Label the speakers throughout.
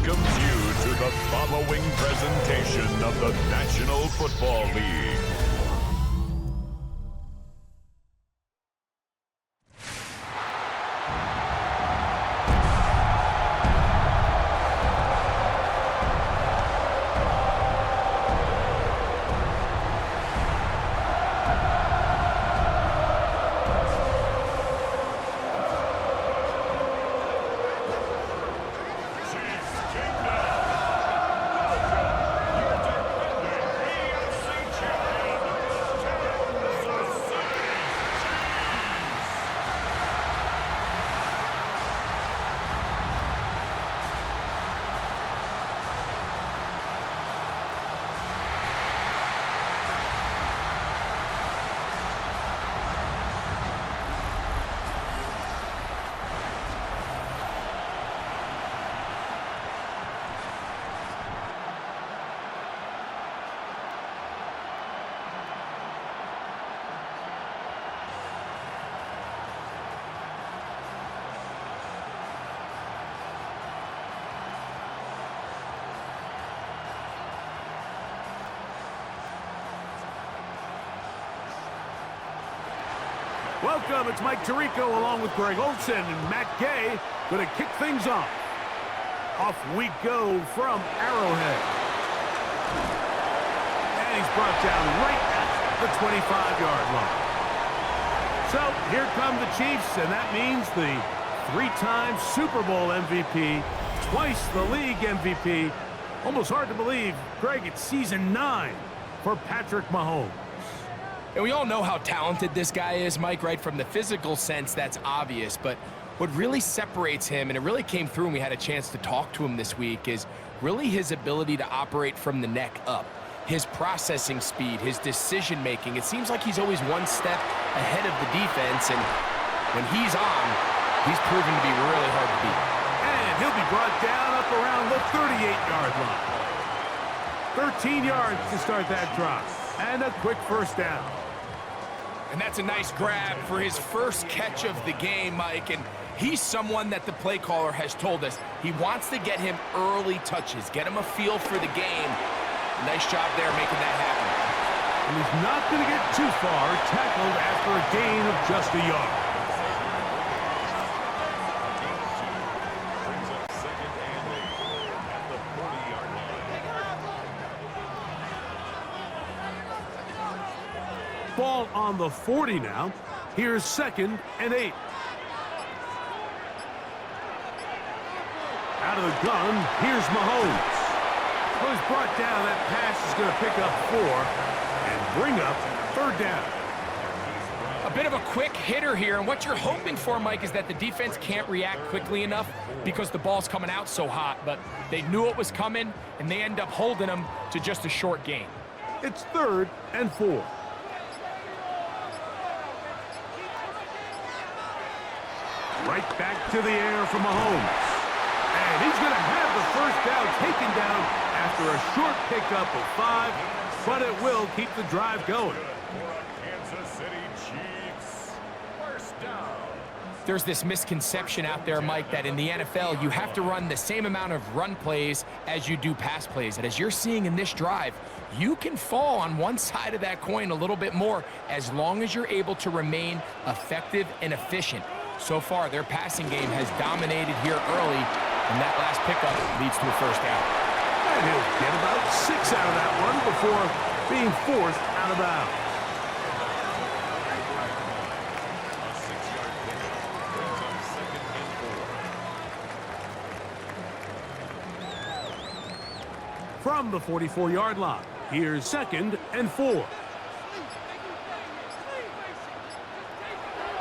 Speaker 1: welcomes you to the following presentation of the National Football League.
Speaker 2: Welcome, it's Mike Tirico along with Greg Olson and Matt Gay going to kick things off. Off we go from Arrowhead. And he's brought down right at the 25-yard line. So here come the Chiefs, and that means the three-time Super Bowl MVP, twice the league MVP. Almost hard to believe, Greg, it's season 9 for Patrick Mahomes.
Speaker 3: And we all know how talented this guy is, Mike, right? From the physical sense, that's obvious. But what really separates him, and it really came through when we had a chance to talk to him this week, is really his ability to operate from the neck up. His processing speed, his decision-making. It seems like he's always one step ahead of the defense. And when he's on, he's proven to be really hard to beat.
Speaker 2: And he'll be brought down up around the 38-yard line. 13 yards to start that drive. And a quick first down.
Speaker 3: And that's a nice grab for his first catch of the game, Mike. And he's someone that the play caller has told us he wants to get him early touches, get him a feel for the game. Nice job there making that happen.
Speaker 2: And he's not going to get too far, tackled after a gain of just a yard. Ball on the 40 now. Here's 2nd and 8. Out of the gun, here's Mahomes. Well, he's brought down. That pass is going to pick up 4 and bring up 3rd down.
Speaker 3: A bit of a quick hitter here, and what you're hoping for, Mike, is that the defense can't react quickly enough because the ball's coming out so hot, but they knew it was coming, and they end up holding them to just a short gain.
Speaker 2: It's 3rd and 4. Right back to the air for Mahomes. And he's going to have the first down taken down after a short pickup of 5, but it will keep the drive going.
Speaker 1: Kansas City Chiefs, first down.
Speaker 3: There's this misconception out there, Mike, that in the NFL you have to run the same amount of run plays as you do pass plays. And as you're seeing in this drive, you can fall on one side of that coin a little bit more as long as you're able to remain effective and efficient. So far, their passing game has dominated here early, and that last pickup leads to a first down.
Speaker 2: And he'll get about 6 out of that one before being forced out of bounds. From the 44-yard line, here's 2nd and 4.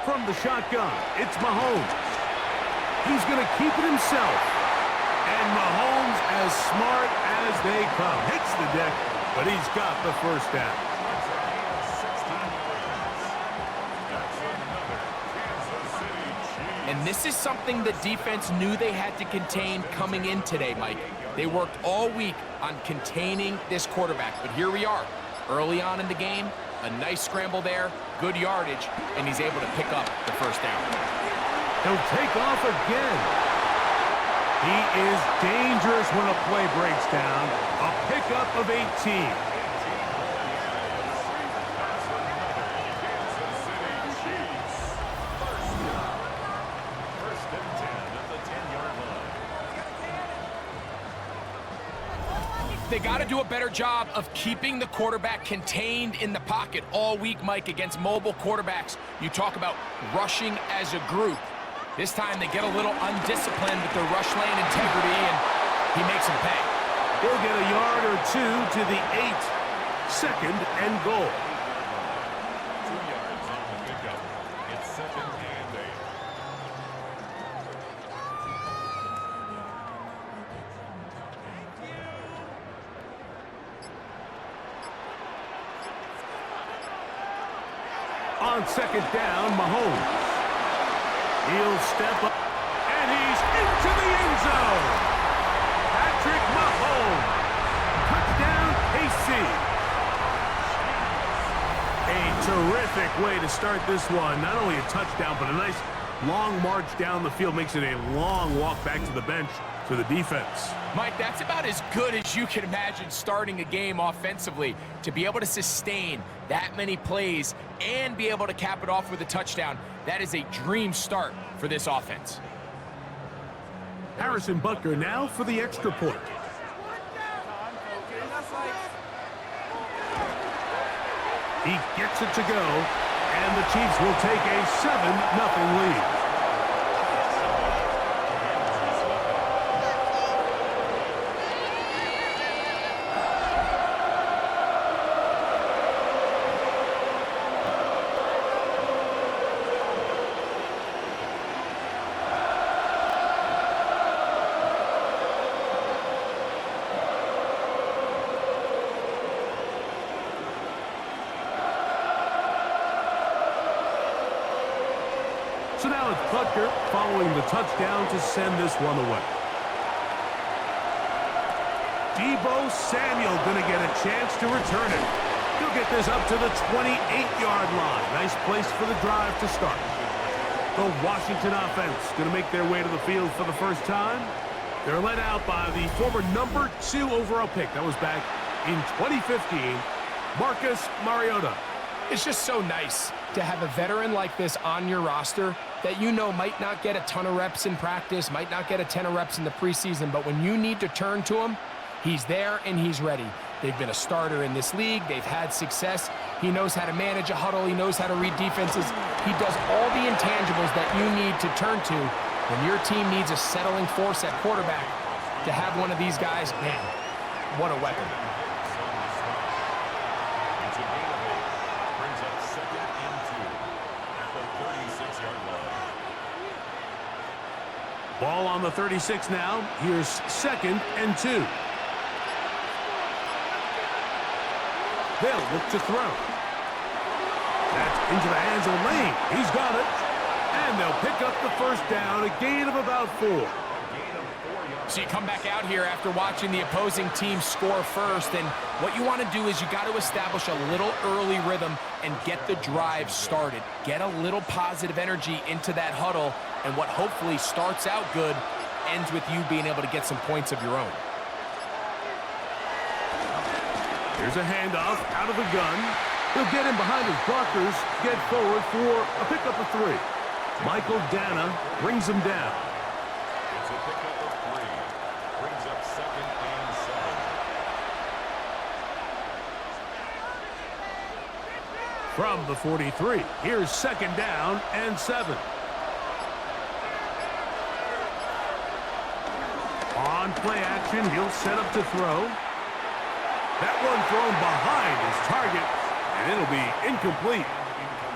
Speaker 2: From the shotgun, it's Mahomes. He's going to keep it himself. And Mahomes, as smart as they come, hits the deck, but he's got the first down.
Speaker 3: And this is something the defense knew they had to contain coming in today, Mike. They worked all week on containing this quarterback, but here we are, early on in the game. A nice scramble there, good yardage, and he's able to pick up the first down.
Speaker 2: He'll take off again. He is dangerous when a play breaks down. A pickup of 18.
Speaker 3: They got to do a better job of keeping the quarterback contained in the pocket all week, Mike, against mobile quarterbacks. You talk about rushing as a group. This time they get a little undisciplined with their rush lane integrity, and he makes them pay.
Speaker 2: He'll get a yard or two to the 8. Second and goal.
Speaker 1: 2 yards on the pickup. It's second and 8.
Speaker 2: On second down, Mahomes. He'll step up, and he's into the end zone. Patrick Mahomes. Touchdown, KC. A terrific way to start this one. Not only a touchdown, but a nice long march down the field. Makes it a long walk back to the bench for the defense.
Speaker 3: Mike, that's about as good as you can imagine starting a game offensively. To be able to sustain that many plays and be able to cap it off with a touchdown, that is a dream start for this offense.
Speaker 2: Harrison Butker now for the extra point. He gets it to go, and the Chiefs will take a 7-0 lead. So now it's Butker following the touchdown to send this one away. Deebo Samuel going to get a chance to return it. He'll get this up to the 28-yard line. Nice place for the drive to start. The Washington offense going to make their way to the field for the first time. They're led out by the former number 2 overall pick. That was back in 2015, Marcus Mariota.
Speaker 3: It's just so nice to have a veteran like this on your roster that you know might not get a ton of reps in practice, might not get a ton of reps in the preseason, but when you need to turn to him, he's there and he's ready. They've been a starter in this league. They've had success. He knows how to manage a huddle. He knows how to read defenses. He does all the intangibles that you need to turn to when your team needs a settling force at quarterback. To have one of these guys, man, what a weapon.
Speaker 2: Ball on the 36 now. Here's second and 2. They'll look to throw. That's into the hands of Lane. He's got it. And they'll pick up the first down, a gain of about 4.
Speaker 3: So you come back out here after watching the opposing team score first, and what you want to do is you got to establish a little early rhythm and get the drive started. Get a little positive energy into that huddle, and what hopefully starts out good ends with you being able to get some points of your own.
Speaker 2: Here's a handoff out of the gun. He'll get in behind his blockers, get forward for a pickup of 3. Michael Dana brings him down.
Speaker 1: It's a pickup of 3. Brings up second and 7.
Speaker 2: From the 43, here's second down and 7. On play action, he'll set up to throw. That one thrown behind his target, and it'll be incomplete.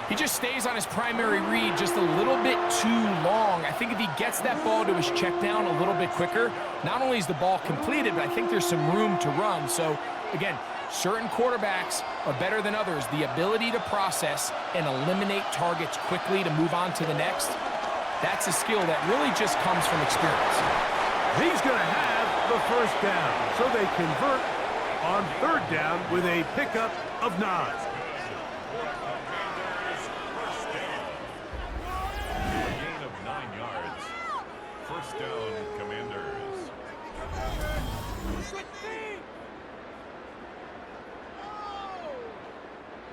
Speaker 3: He just stays on his primary read just a little bit too long. I think if he gets that ball to his check down a little bit quicker, not only is the ball completed, but I think there's some room to run. So, again, certain quarterbacks are better than others. The ability to process and eliminate targets quickly to move on to the next, that's a skill that really just comes from experience.
Speaker 2: He's going to have the first down, so they convert on third down with a pickup of 9.
Speaker 1: Gain of 9 yards. First down, Commanders.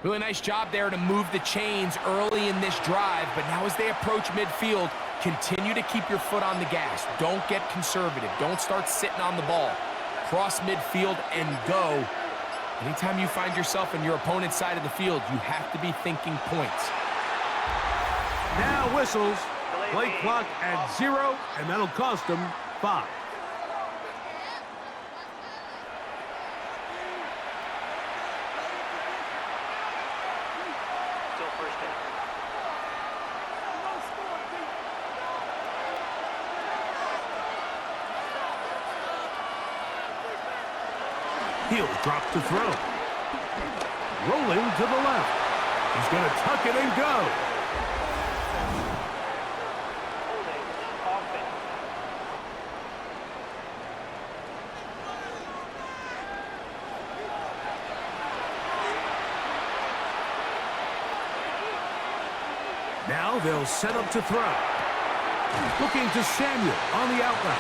Speaker 3: Really nice job there to move the chains early in this drive, but now as they approach midfield, continue to keep your foot on the gas. Don't get conservative. Don't start sitting on the ball. Cross midfield and go. Anytime you find yourself on your opponent's side of the field, you have to be thinking points.
Speaker 2: Now whistles. Play clock at 0, and that'll cost them 5. He'll drop to throw. Rolling to the left. He's going to tuck it and go. Now they'll set up to throw. Looking to Samuel on the outlet.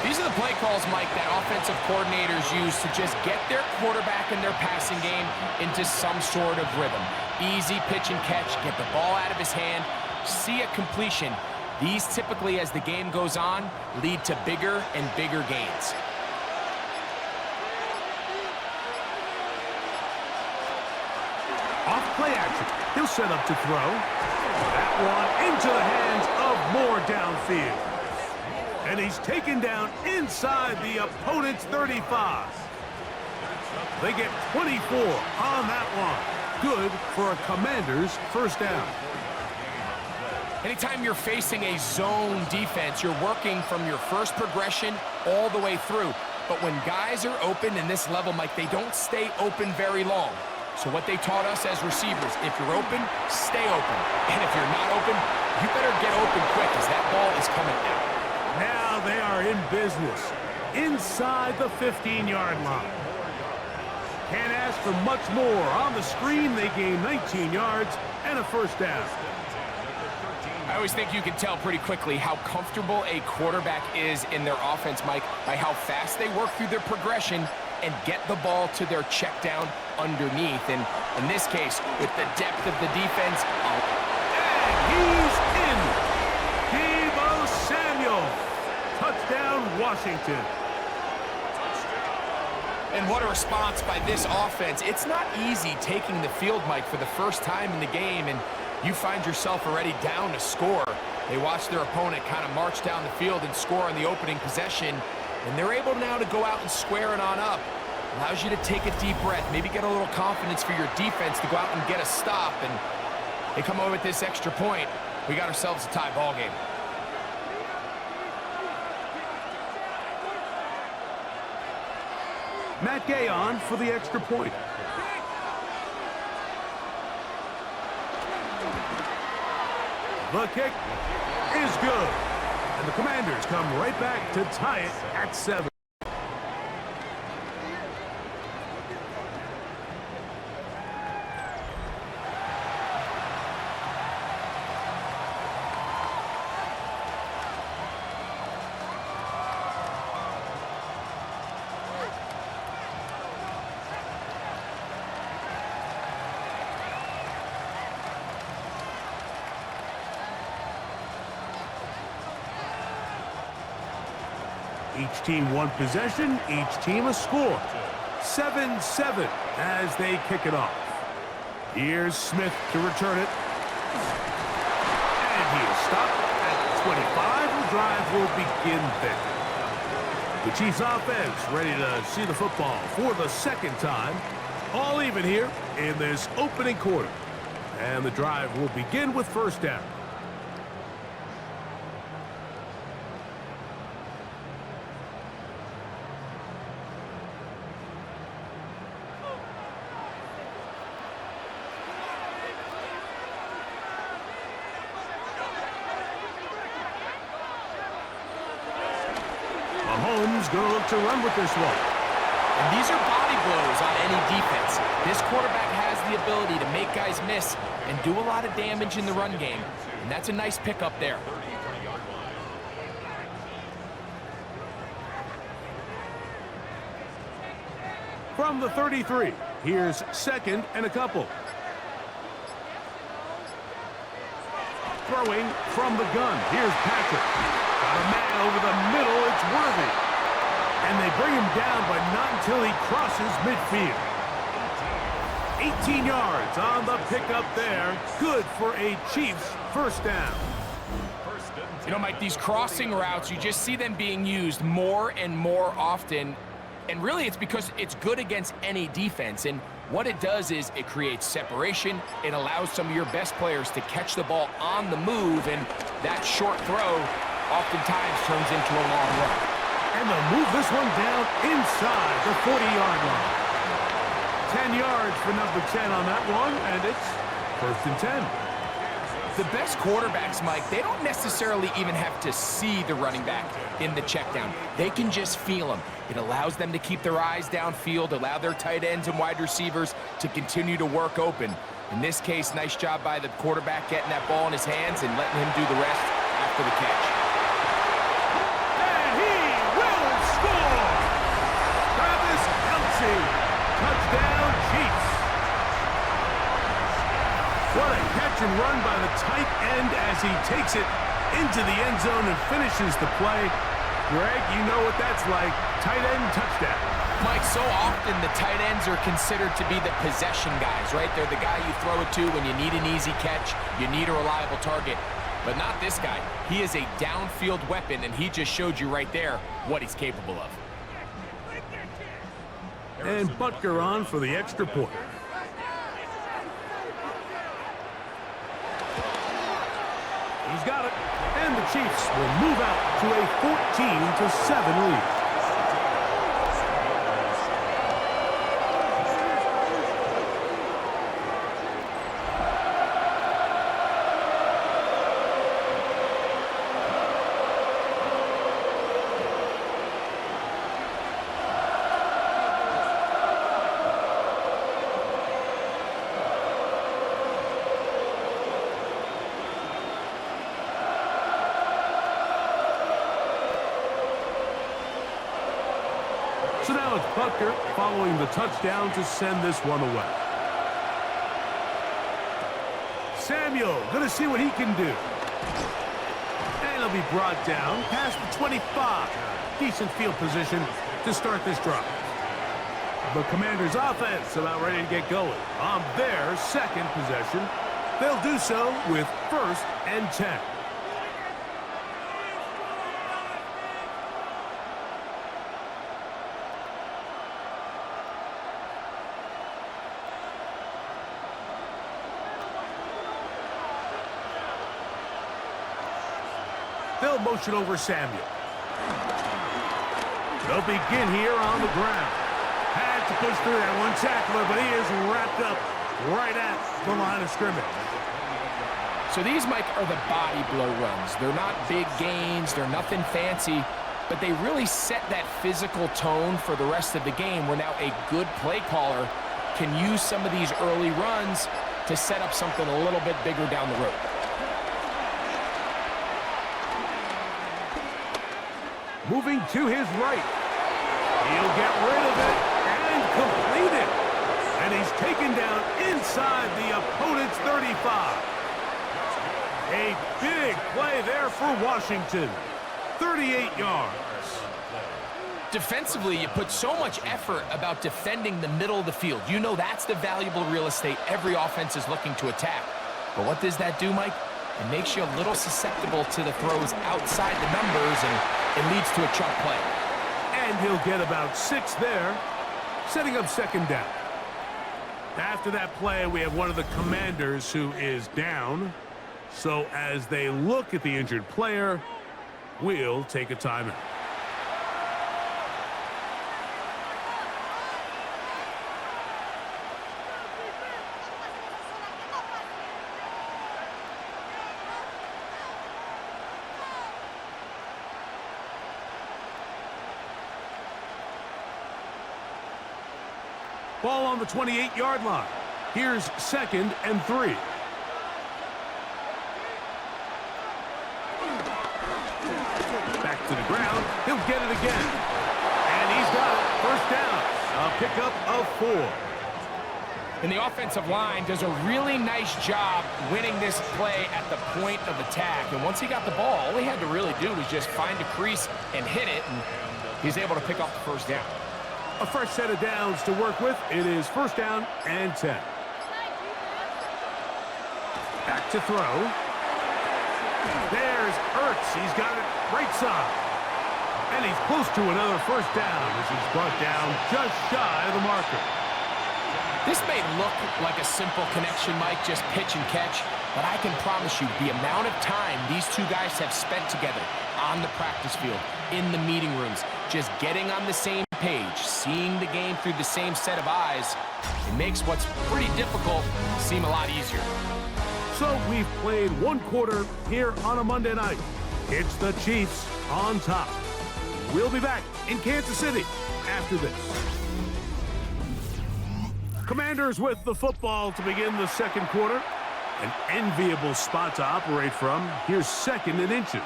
Speaker 3: These are the play calls, Mike, that offensive coordinators use to just get their quarterback and their passing game into some sort of rhythm. Easy pitch and catch, get the ball out of his hand, see a completion. These typically, as the game goes on, lead to bigger and bigger gains.
Speaker 2: Off play action. He'll set up to throw. That one into the hands of Moore downfield. And he's taken down inside the opponent's 35. They get 24 on that one. Good for a Commander's first down.
Speaker 3: Anytime you're facing a zone defense, you're working from your first progression all the way through. But when guys are open in this level, Mike, they don't stay open very long. So what they taught us as receivers, if you're open, stay open. And if you're not open, you better get open quick as that ball is coming out.
Speaker 2: Now they are in business inside the 15-yard line. Can't ask for much more. On the screen, they gain 19 yards and a first down.
Speaker 3: I always think you can tell pretty quickly how comfortable a quarterback is in their offense, Mike, by how fast they work through their progression and get the ball to their check down underneath. And in this case, with the depth of the defense,
Speaker 2: and he's in. Deebo Samuel. Touchdown, Washington.
Speaker 3: And what a response by this offense. It's not easy taking the field, Mike, for the first time in the game, and you find yourself already down to score. They watch their opponent kind of march down the field and score on the opening possession, and they're able now to go out and square it on up. Allows you to take a deep breath, maybe get a little confidence for your defense to go out and get a stop, and they come away with this extra point. We got ourselves a tie ball game.
Speaker 2: Matt Gay on for the extra point. The kick is good. And the Commanders come right back to tie it at 7. Each team one possession, each team a score. 7-7 as they kick it off. Here's Smith to return it. And he is stopped at 25. The drive will begin there. The Chiefs offense ready to see the football for the second time. All even here in this opening quarter. And the drive will begin with first down. Mahomes going to look to run with this one.
Speaker 3: And these are body blows on any defense. This quarterback has the ability to make guys miss and do a lot of damage in the run game. And that's a nice pickup there.
Speaker 2: From the 33, here's second and a couple. Throwing from the gun. Here's Patrick. Got a man over the middle. It's Worthy. And they bring him down, but not until he crosses midfield. 18 yards on the pickup there. Good for a Chiefs first down.
Speaker 3: You know, Mike, these crossing routes, you just see them being used more and more often. And really, it's because it's good against any defense. And what it does is it creates separation. It allows some of your best players to catch the ball on the move. And that short throw oftentimes turns into a long run.
Speaker 2: And they'll move this one down inside the 40-yard line. 10 yards for number 10 on that one, and it's first and 10.
Speaker 3: The best quarterbacks, Mike, they don't necessarily even have to see the running back in the check down. They can just feel him. It allows them to keep their eyes downfield, allow their tight ends and wide receivers to continue to work open. In this case, nice job by the quarterback getting that ball in his hands and letting him do the rest after the catch.
Speaker 2: And he will score! Travis Kelce, touchdown Chiefs. What a catch and run by the tight end as he takes it into the end zone and finishes the play. Greg, you know what that's like. Tight end touchdown.
Speaker 3: Mike, so often the tight ends are considered to be the possession guys, right? They're the guy you throw it to when you need an easy catch, you need a reliable target. But not this guy. He is a downfield weapon, and he just showed you right there what he's capable of.
Speaker 2: And Butker on for the extra point. He's got it. And the Chiefs will move out to a 14-7 lead. So now it's Butker following the touchdown to send this one away. Samuel going to see what he can do. And he'll be brought down past the 25. Decent field position to start this drive. The Commanders' offense about ready to get going on their second possession. They'll do so with first and 10. They'll motion over Samuel. They'll begin here on the ground. Had to push through that one tackler, but he is wrapped up right at the line of scrimmage.
Speaker 3: So these, Mike, are the body blow runs. They're not big gains. They're nothing fancy, but they really set that physical tone for the rest of the game where now a good play caller can use some of these early runs to set up something a little bit bigger down the road.
Speaker 2: Moving to his right. He'll get rid of it and complete it. And he's taken down inside the opponent's 35. A big play there for Washington. 38 yards.
Speaker 3: Defensively, you put so much effort about defending the middle of the field. You know that's the valuable real estate every offense is looking to attack. But what does that do, Mike? It makes you a little susceptible to the throws outside the numbers, and it leads to a chunk play.
Speaker 2: And he'll get about 6 there, setting up second down. After that play, we have one of the Commanders who is down. So as they look at the injured player, we'll take a timeout. Ball on the 28-yard line. Here's second and 3. Back to the ground. He'll get it again. And he's got it. First down. A pickup of 4.
Speaker 3: And the offensive line does a really nice job winning this play at the point of attack. And once he got the ball, all he had to really do was just find a crease and hit it, and he's able to pick up the first down.
Speaker 2: A fresh set of downs to work with. It is first down and 10. Back to throw. There's Ertz. He's got it right side. And he's close to another first down as he's brought down just shy of the marker.
Speaker 3: This may look like a simple connection, Mike, just pitch and catch, but I can promise you the amount of time these two guys have spent together on the practice field, in the meeting rooms, just getting on the same page, seeing the game through the same set of eyes, it makes what's pretty difficult seem a lot easier.
Speaker 2: So we've played one quarter here on a Monday night. It's the Chiefs on top. We'll be back in Kansas City after this. Commanders with the football to begin the second quarter. An enviable spot to operate from. Here's second and inches.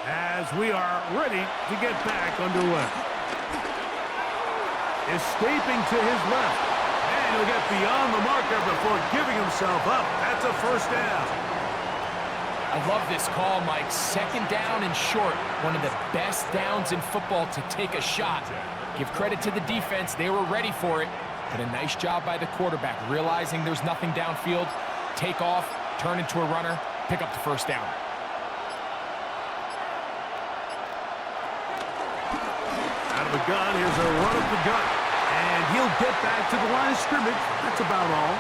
Speaker 2: As we are ready to get back underway. Escaping to his left. And he'll get beyond the marker before giving himself up. That's a first down.
Speaker 3: I love this call, Mike. Second down and short. One of the best downs in football to take a shot. Give credit to the defense. They were ready for it. But a nice job by the quarterback, realizing there's nothing downfield. Take off, turn into a runner, pick up the first down.
Speaker 2: Out of the gun, here's a run up the gut. And he'll get back to the line of scrimmage. That's about all.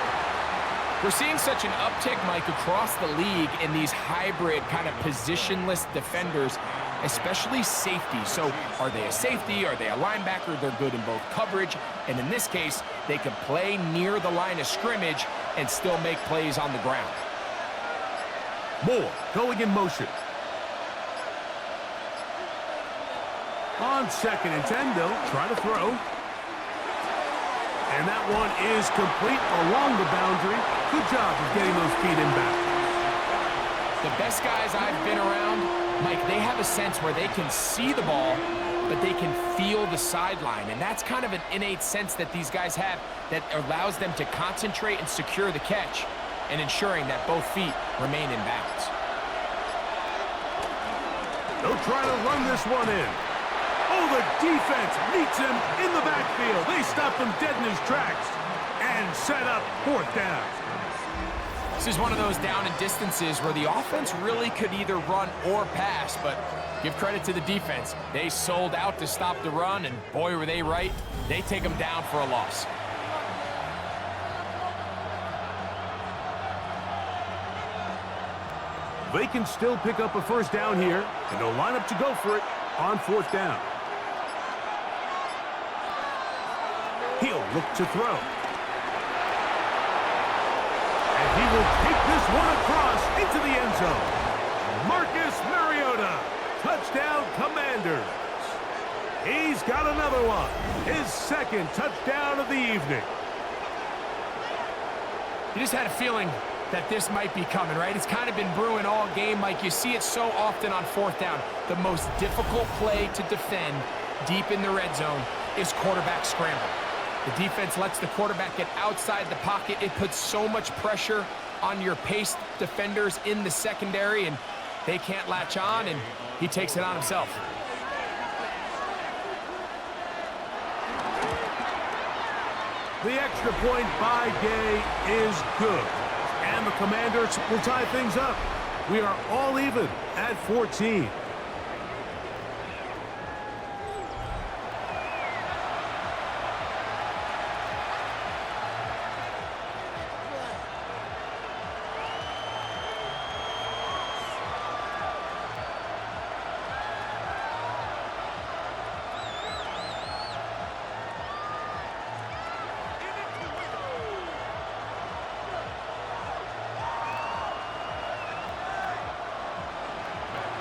Speaker 3: We're seeing such an uptick, Mike, across the league in these hybrid kind of positionless defenders, especially safety. So are they a safety? Are they a linebacker? They're good in both coverage. And in this case, they can play near the line of scrimmage and still make plays on the ground.
Speaker 2: Moore going in motion. On second and 10, they'll try to throw. And that one is complete along the boundary. Good job of getting those feet in back.
Speaker 3: The best guys I've been around, Mike, they have a sense where they can see the ball, but they can feel the sideline. And that's kind of an innate sense that these guys have that allows them to concentrate and secure the catch and ensuring that both feet remain in bounds.
Speaker 2: They'll try to run this one in. Oh, the defense meets him in the backfield. They stop him dead in his tracks and set up fourth down.
Speaker 3: This is one of those down and distances where the offense really could either run or pass, but give credit to the defense. They sold out to stop the run, and boy, were they right. They take them down for a loss.
Speaker 2: They can still pick up a first down here, and they'll line up to go for it on fourth down. He'll look to throw. And he will take this one across into the end zone. Marcus Mariota, touchdown Commanders. He's got another one. His second touchdown of the evening.
Speaker 3: You just had a feeling that this might be coming, right? It's kind of been brewing all game, Mike. You see it so often on fourth down. The most difficult play to defend deep in the red zone is quarterback scramble. The defense lets the quarterback get outside the pocket. It puts so much pressure on your paced defenders in the secondary, and they can't latch on, and he takes it on himself.
Speaker 2: The extra point by Gay is good. And the Commanders will tie things up. We are all even at 14.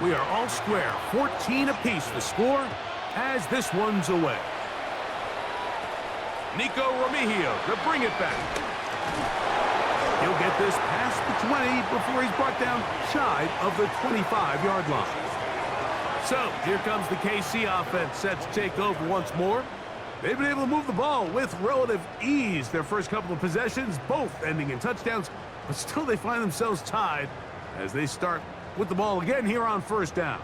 Speaker 2: We are all square, 14 apiece the score as this one's away. Nico Remigio to bring it back. He'll get this past the 20 before he's brought down shy of the 25-yard line. So here comes the KC offense set to take over once more. They've been able to move the ball with relative ease. Their first couple of possessions, both ending in touchdowns, but still they find themselves tied as they start with the ball again here on first down.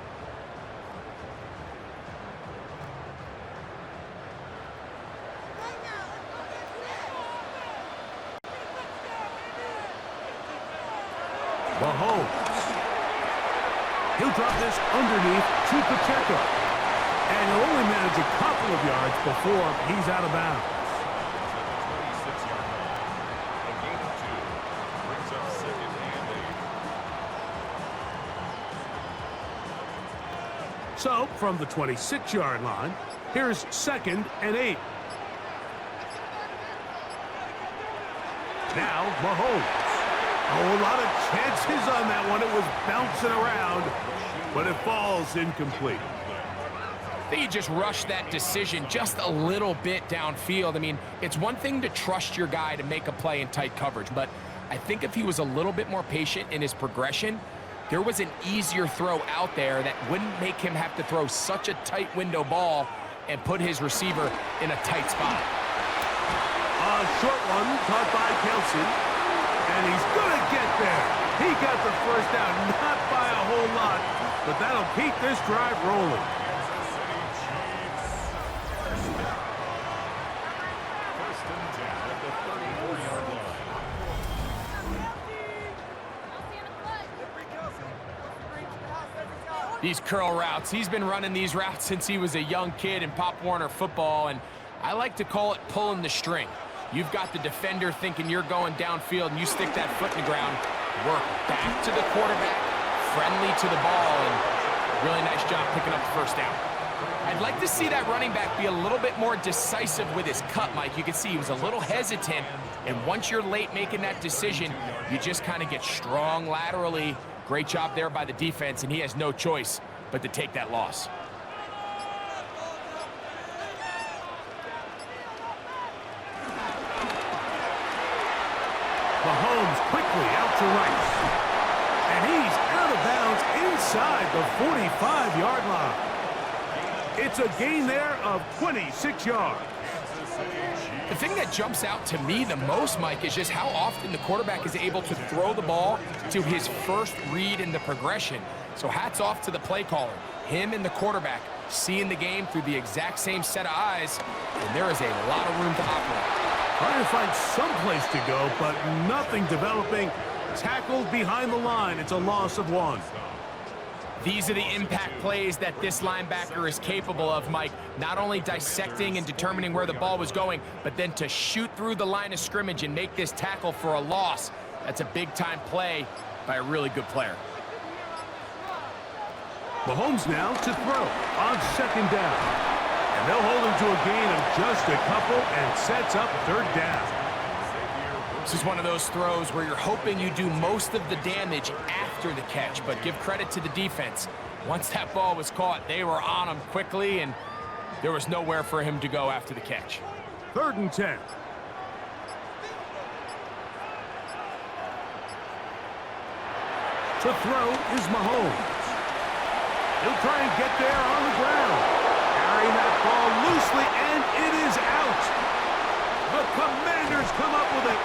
Speaker 2: Mahomes. He'll drop this underneath to Pacheco. And he'll only manage a couple of yards before he's out of bounds.
Speaker 1: 26-yard line. A gain of 2. Brings up second and 8.
Speaker 2: So, from the 26-yard line, here's second and 8. Now, Mahomes. Oh, a lot of chances on that one. It was bouncing around, but it falls incomplete.
Speaker 3: I think he just rushed that decision just a little bit downfield. I mean, it's one thing to trust your guy to make a play in tight coverage, but I think if he was a little bit more patient in his progression, there was an easier throw out there that wouldn't make him have to throw such a tight window ball and put his receiver in a tight spot.
Speaker 2: A short one caught by Kelsey, and he's going to get there. He got the first down, not by a whole lot, but that'll keep this drive rolling.
Speaker 1: First and 10 at the 34-yard line.
Speaker 3: These curl routes, he's been running these routes since he was a young kid in Pop Warner football, and I like to call it pulling the string. You've got the defender thinking you're going downfield, and you stick that foot in the ground, work back to the quarterback, friendly to the ball, and really nice job picking up the first down. I'd like to see that running back be a little bit more decisive with his cut, Mike. You can see he was a little hesitant, and once you're late making that decision, you just kind of get strong laterally. Great job there by the defense, and he has no choice but to take that loss.
Speaker 2: Mahomes quickly out to right. And he's out of bounds inside the 45-yard line. It's a gain there of 26 yards.
Speaker 3: The thing that jumps out to me the most, Mike, is just how often the quarterback is able to throw the ball to his first read in the progression. So hats off to the play caller. Him and the quarterback seeing the game through the exact same set of eyes, and there is a lot of room to operate.
Speaker 2: Trying to find some place to go, but nothing developing. Tackled behind the line. It's a loss of 1.
Speaker 3: These are the impact plays that this linebacker is capable of, Mike. Not only dissecting and determining where the ball was going, but then to shoot through the line of scrimmage and make this tackle for a loss. That's a big-time play by a really good player.
Speaker 2: Mahomes now to throw on second down. And they'll hold him to a gain of just a couple and sets up third down.
Speaker 3: This is one of those throws where you're hoping you do most of the damage after the catch, but give credit to the defense. Once that ball was caught, they were on him quickly, and there was nowhere for him to go after the catch.
Speaker 2: 3rd and 10. To throw is Mahomes. He'll try and get there on the ground. Carrying that ball loosely, and it is out. The Commanders come up with it.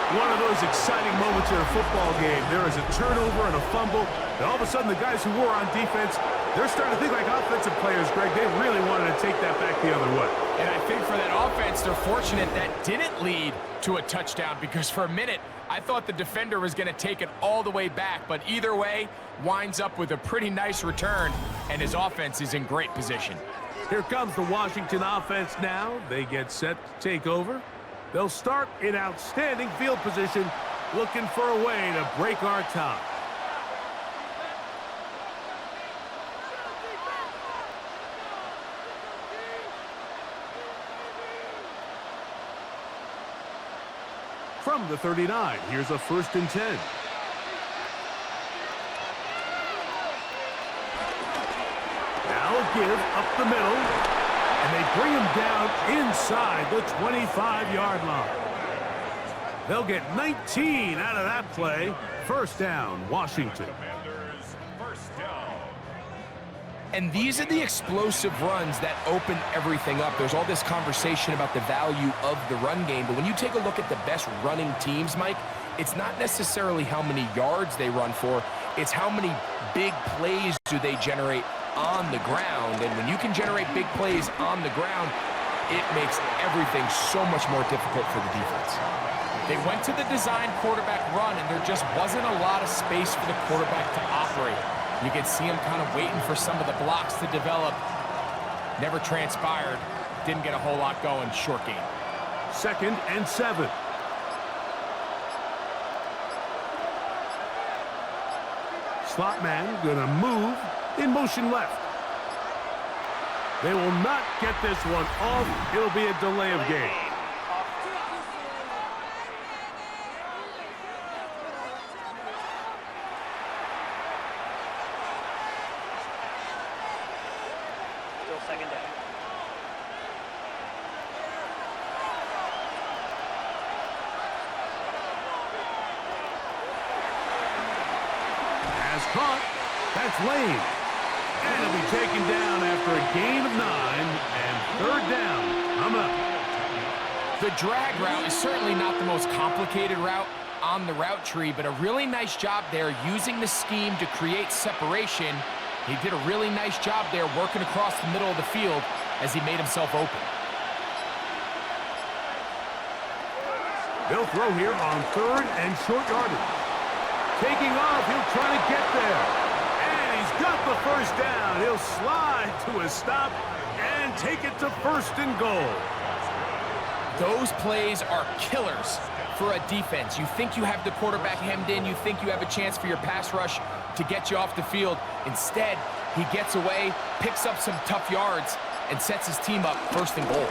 Speaker 2: One of those exciting moments in a football game. There is a turnover and a fumble, and all of a sudden the guys who were on defense, they're starting to think like offensive players, Greg. They really wanted to take that back the other way.
Speaker 3: And I think for that offense, they're fortunate that didn't lead to a touchdown, because for a minute, I thought the defender was going to take it all the way back, but either way, winds up with a pretty nice return, and his offense is in great position.
Speaker 2: Here comes the Washington offense now. They get set to take over. They'll start in outstanding field position, looking for a way to break our tie. From the 39, here's a 1st and 10. Now a give up the middle, and they bring him down inside the 25-yard line. They'll get 19 out of that play. First down, Washington.
Speaker 1: Commanders, first down.
Speaker 3: And these are the explosive runs that open everything up. There's all this conversation about the value of the run game, but when you take a look at the best running teams, Mike, it's not necessarily how many yards they run for, it's how many big plays do they generate on the ground. And when you can generate big plays on the ground, it makes everything so much more difficult for the defense. They went to the design quarterback run, and there just wasn't a lot of space for the quarterback to operate. You could see him kind of waiting for some of the blocks to develop. Never transpired. Didn't get a whole lot going. Short game.
Speaker 2: 2nd and 7. Slot man gonna move in motion left. They will not get this one off. It'll be a delay of game.
Speaker 4: Still 2nd down.
Speaker 2: Has caught. That's Lane. And he'll be taken down after a gain of 9 and 3rd down. I'm up.
Speaker 3: The drag route is certainly not the most complicated route on the route tree, but a really nice job there using the scheme to create separation. He did a really nice job there working across the middle of the field as he made himself open.
Speaker 2: They'll throw here on 3rd and short yardage. Taking off, he'll try to get there. And he's got the 1st down. He'll slide to a stop and take it to 1st and goal.
Speaker 3: Those plays are killers for a defense. You think you have the quarterback hemmed in. You think you have a chance for your pass rush to get you off the field. Instead, he gets away, picks up some tough yards, and sets his team up 1st and goal.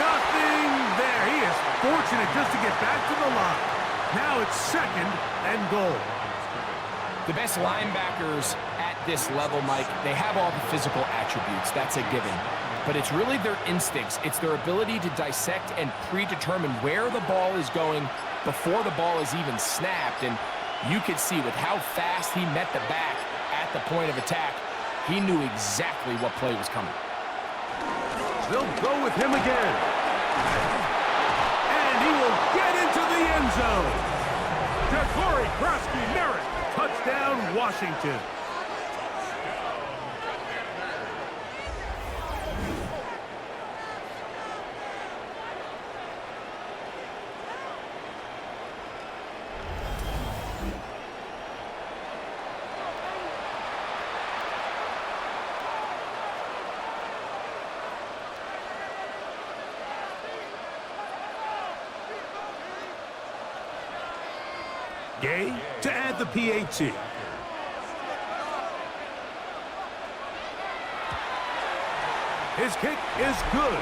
Speaker 2: Nothing there. He is fortunate just to get back to the line. Now it's 2nd and goal.
Speaker 3: The best linebackers at this level, Mike, they have all the physical attributes. That's a given. But it's really their instincts. It's their ability to dissect and predetermine where the ball is going before the ball is even snapped. And you could see with how fast he met the back at the point of attack, he knew exactly what play was coming.
Speaker 2: They'll go with him again. And he will get into the end zone. Ja'Cory Krosky-Merritt. Touchdown, Washington. Gay to add the PAT. His kick is good.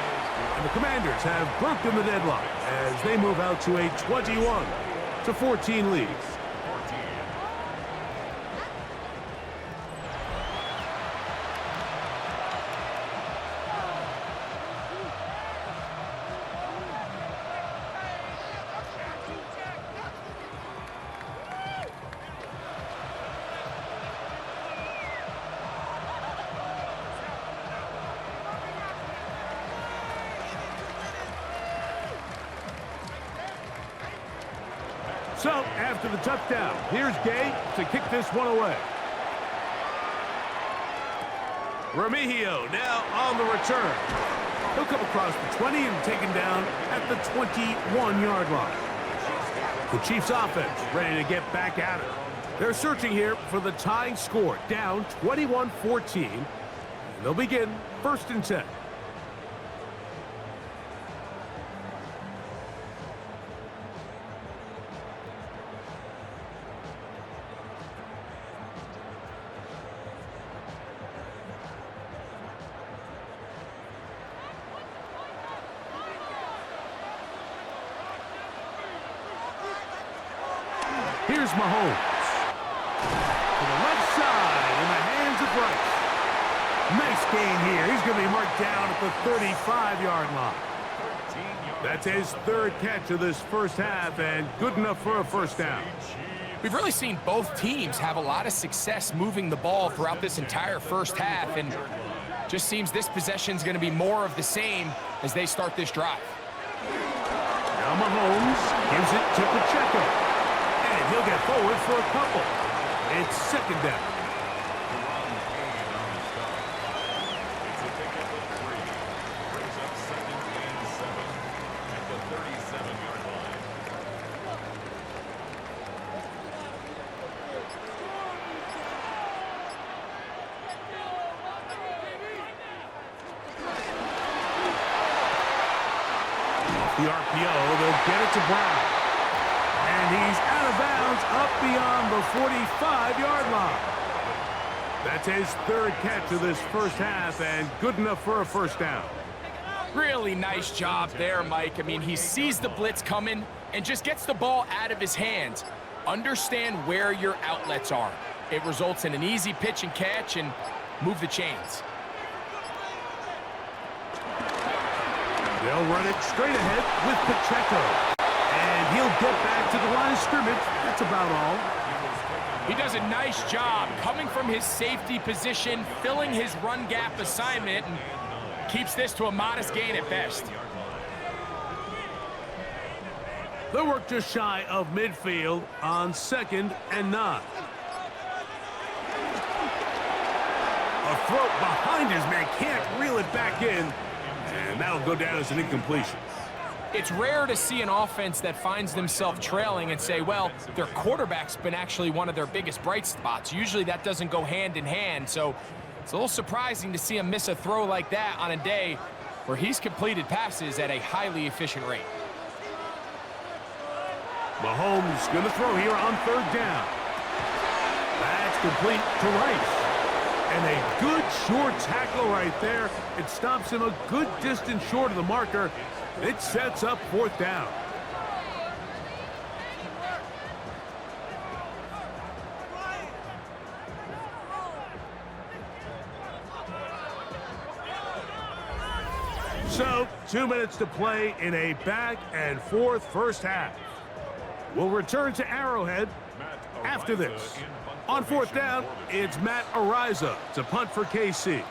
Speaker 2: And the Commanders have broken the deadlock as they move out to a 21-14 lead. So, after the touchdown, here's Gay to kick this one away. Remigio now on the return. He'll come across the 20 and taken down at the 21-yard line. The Chiefs offense ready to get back at it. They're searching here for the tying score, down 21-14. And they'll begin 1st and 10. Here's Mahomes. To the left side in the hands of Rice. Nice gain here. He's going to be marked down at the 35-yard line. That's his 3rd catch of this first half and good enough for a 1st down.
Speaker 3: We've really seen both teams have a lot of success moving the ball throughout this entire first half, and just seems this possession is going to be more of the same as they start this drive.
Speaker 2: Now Mahomes gives it to Pacheco, and he'll get forward for a couple. It's second down. The RPO, they'll get it to Brown. And he's out of bounds up beyond the 45-yard line. That's his third catch of this first half, and good enough for a first down.
Speaker 3: Really nice job there, Mike. I mean, he sees the blitz coming and just gets the ball out of his hands. Understand where your outlets are. It results in an easy pitch and catch and move the chains.
Speaker 2: They'll run it straight ahead with Pacheco. And he'll get back to the line of scrimmage. That's about all.
Speaker 3: He does a nice job coming from his safety position, filling his run gap assignment, and keeps this to a modest gain at best.
Speaker 2: They'll work just shy of midfield on 2nd and 9. A throw behind his man, can't reel it back in. And that'll go down as an incompletion.
Speaker 3: It's rare to see an offense that finds themselves trailing and say, well, their quarterback's been actually one of their biggest bright spots. Usually that doesn't go hand in hand, so it's a little surprising to see him miss a throw like that on a day where he's completed passes at a highly efficient rate.
Speaker 2: Mahomes going to throw here on 3rd down. That's complete to Rice. And a good short tackle right there. It stops him a good distance short of the marker. It sets up 4th down. So, 2 minutes to play in a back-and-forth first half. We'll return to Arrowhead after this. On 4th down, it's Matt Ariza to punt for KC.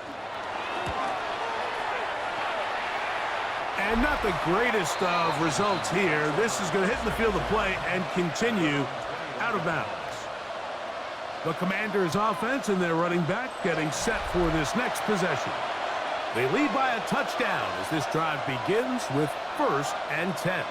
Speaker 2: And not the greatest of results here. This is going to hit in the field of play and continue out of bounds. The Commanders' offense and their running back getting set for this next possession. They lead by a touchdown as this drive begins with 1st and 10.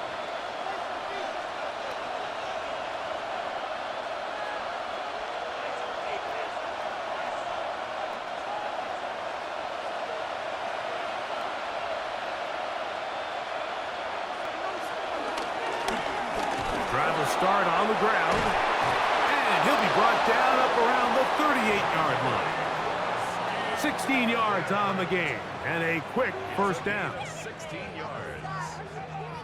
Speaker 2: Start on the ground, and he'll be brought down up around the 38-yard line. 16 yards on the game, and a quick first down.
Speaker 1: 16 yards.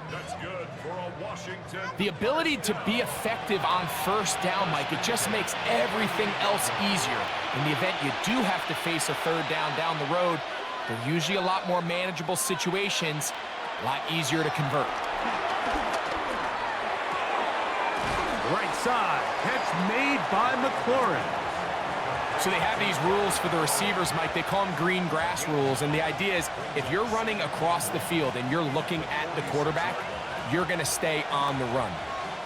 Speaker 1: That's good for a Washington.
Speaker 3: The ability to be effective on 1st down, Mike, it just makes everything else easier. In the event you do have to face a 3rd down the road, they're usually a lot more manageable situations, a lot easier to convert.
Speaker 2: Right side, catch made by McLaurin.
Speaker 3: So they have these rules for the receivers, Mike. They call them green grass rules, and the idea is if you're running across the field and you're looking at the quarterback, you're going to stay on the run.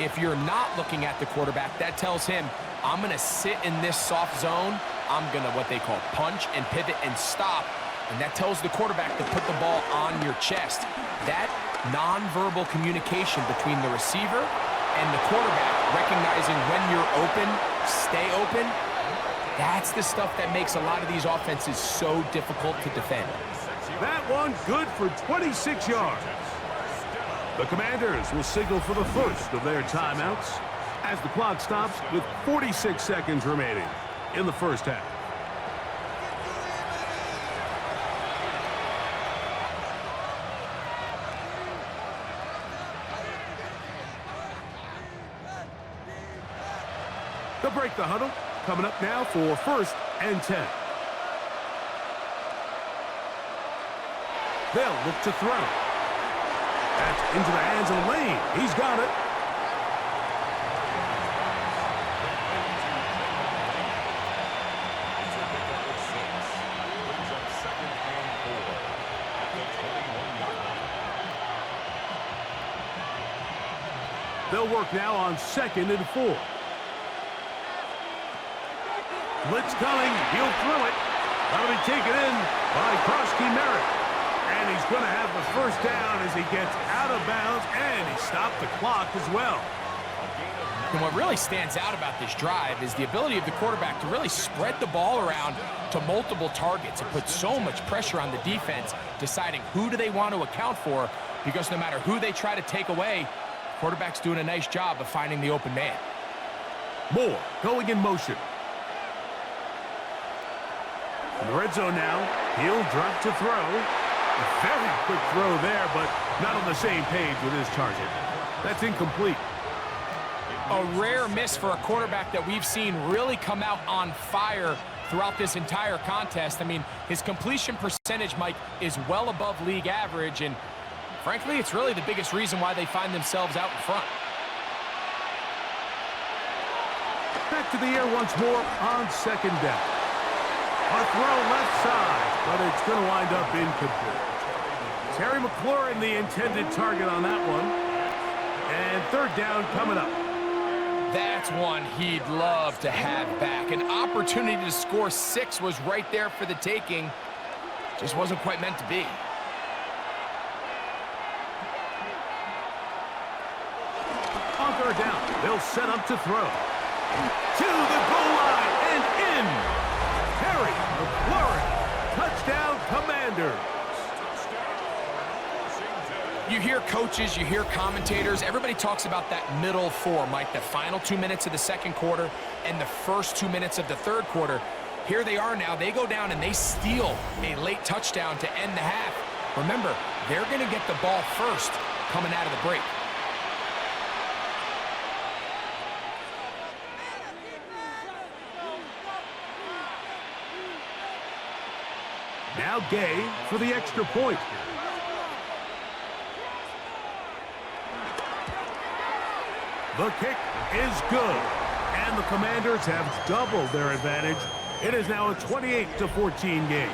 Speaker 3: If you're not looking at the quarterback, that tells him, I'm going to sit in this soft zone. I'm going to what they call punch and pivot and stop, and that tells the quarterback to put the ball on your chest. That nonverbal communication between the receiver and the quarterback, recognizing when you're open, stay open, that's the stuff that makes a lot of these offenses so difficult to defend.
Speaker 2: That one good for 26 yards. The Commanders will signal for the first of their timeouts as the clock stops with 46 seconds remaining in the first half. They'll break the huddle. Coming up now for 1st and 10. They'll look to throw. That's into the hands of Lane. He's got it. They'll work now on 2nd and 4. Blitz coming. He'll throw it. That'll be taken in by Krosky Merritt. And he's going to have the first down as he gets out of bounds, and he stopped the clock as well.
Speaker 3: And what really stands out about this drive is the ability of the quarterback to really spread the ball around to multiple targets and put so much pressure on the defense, deciding who do they want to account for, because no matter who they try to take away, the quarterback's doing a nice job of finding the open man.
Speaker 2: Moore going in motion. In the red zone now, he'll drop to throw. A very quick throw there, but not on the same page with his target. That's incomplete.
Speaker 3: A rare miss for a quarterback that we've seen really come out on fire throughout this entire contest. I mean, his completion percentage, Mike, is well above league average, and frankly, it's really the biggest reason why they find themselves out in front.
Speaker 2: Back to the air once more on 2nd down. A throw left side, but it's going to wind up incomplete. Terry McLaurin, the intended target on that one. And 3rd down coming up.
Speaker 3: That's one he'd love to have back. An opportunity to score 6 was right there for the taking. Just wasn't quite meant to be.
Speaker 2: On 3rd down, they'll set up to throw. To the goal line and in. Terry McLaurin, touchdown Commanders.
Speaker 3: You hear coaches, you hear commentators, everybody talks about that middle 4, Mike, the final 2 minutes of the 2nd quarter and the first 2 minutes of the 3rd quarter. Here they are now. They go down and they steal a late touchdown to end the half. Remember, they're going to get the ball first coming out of the break.
Speaker 2: Now Gay for the extra point. The kick is good, and the Commanders have doubled their advantage. It is now a 28-14 game.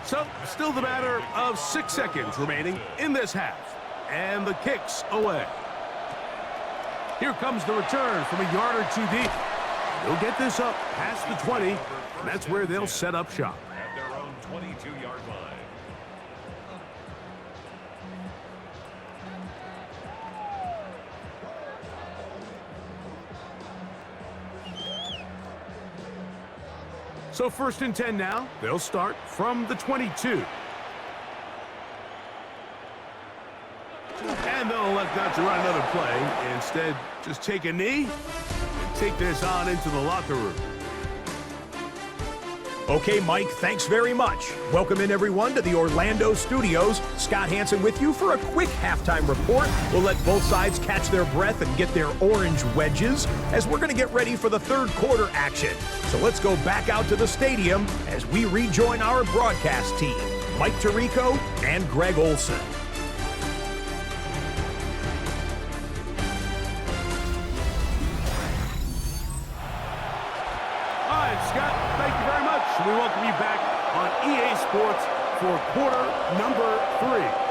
Speaker 2: So, still the matter of 6 seconds remaining in this half. And the kick's away. Here comes the return from a yard or 2 deep. They'll get this up past the 20, and that's where they'll set up shop.
Speaker 1: At their own 22-yard line.
Speaker 2: So 1st and 10 now. They'll start from the 22. And they'll elect not to run another play. Instead, just take a knee and take this on into the locker room.
Speaker 5: Okay, Mike, thanks very much. Welcome in, everyone, to the Orlando studios. Scott Hansen with you for a quick halftime report. We'll let both sides catch their breath and get their orange wedges as we're going to get ready for the 3rd quarter action. So let's go back out to the stadium as we rejoin our broadcast team, Mike Tirico and Greg Olson.
Speaker 2: All right, Scott, thank you very much. We welcome you back on EA Sports for quarter number 3.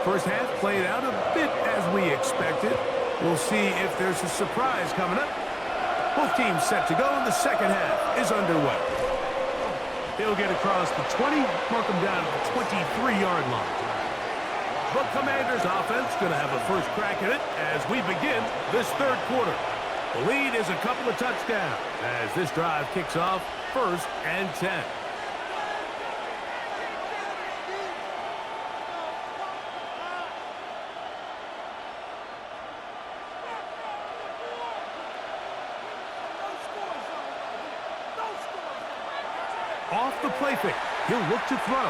Speaker 2: First half played out a bit as we expected. We'll see if there's a surprise coming up. Both teams set to go, and the 2nd half is underway. He'll get across the 20, mark him down at the 23-yard line. The Commanders' offense going to have a first crack at it as we begin this 3rd quarter. The lead is a couple of touchdowns as this drive kicks off 1st and 10. off the play fake. He'll look to throw.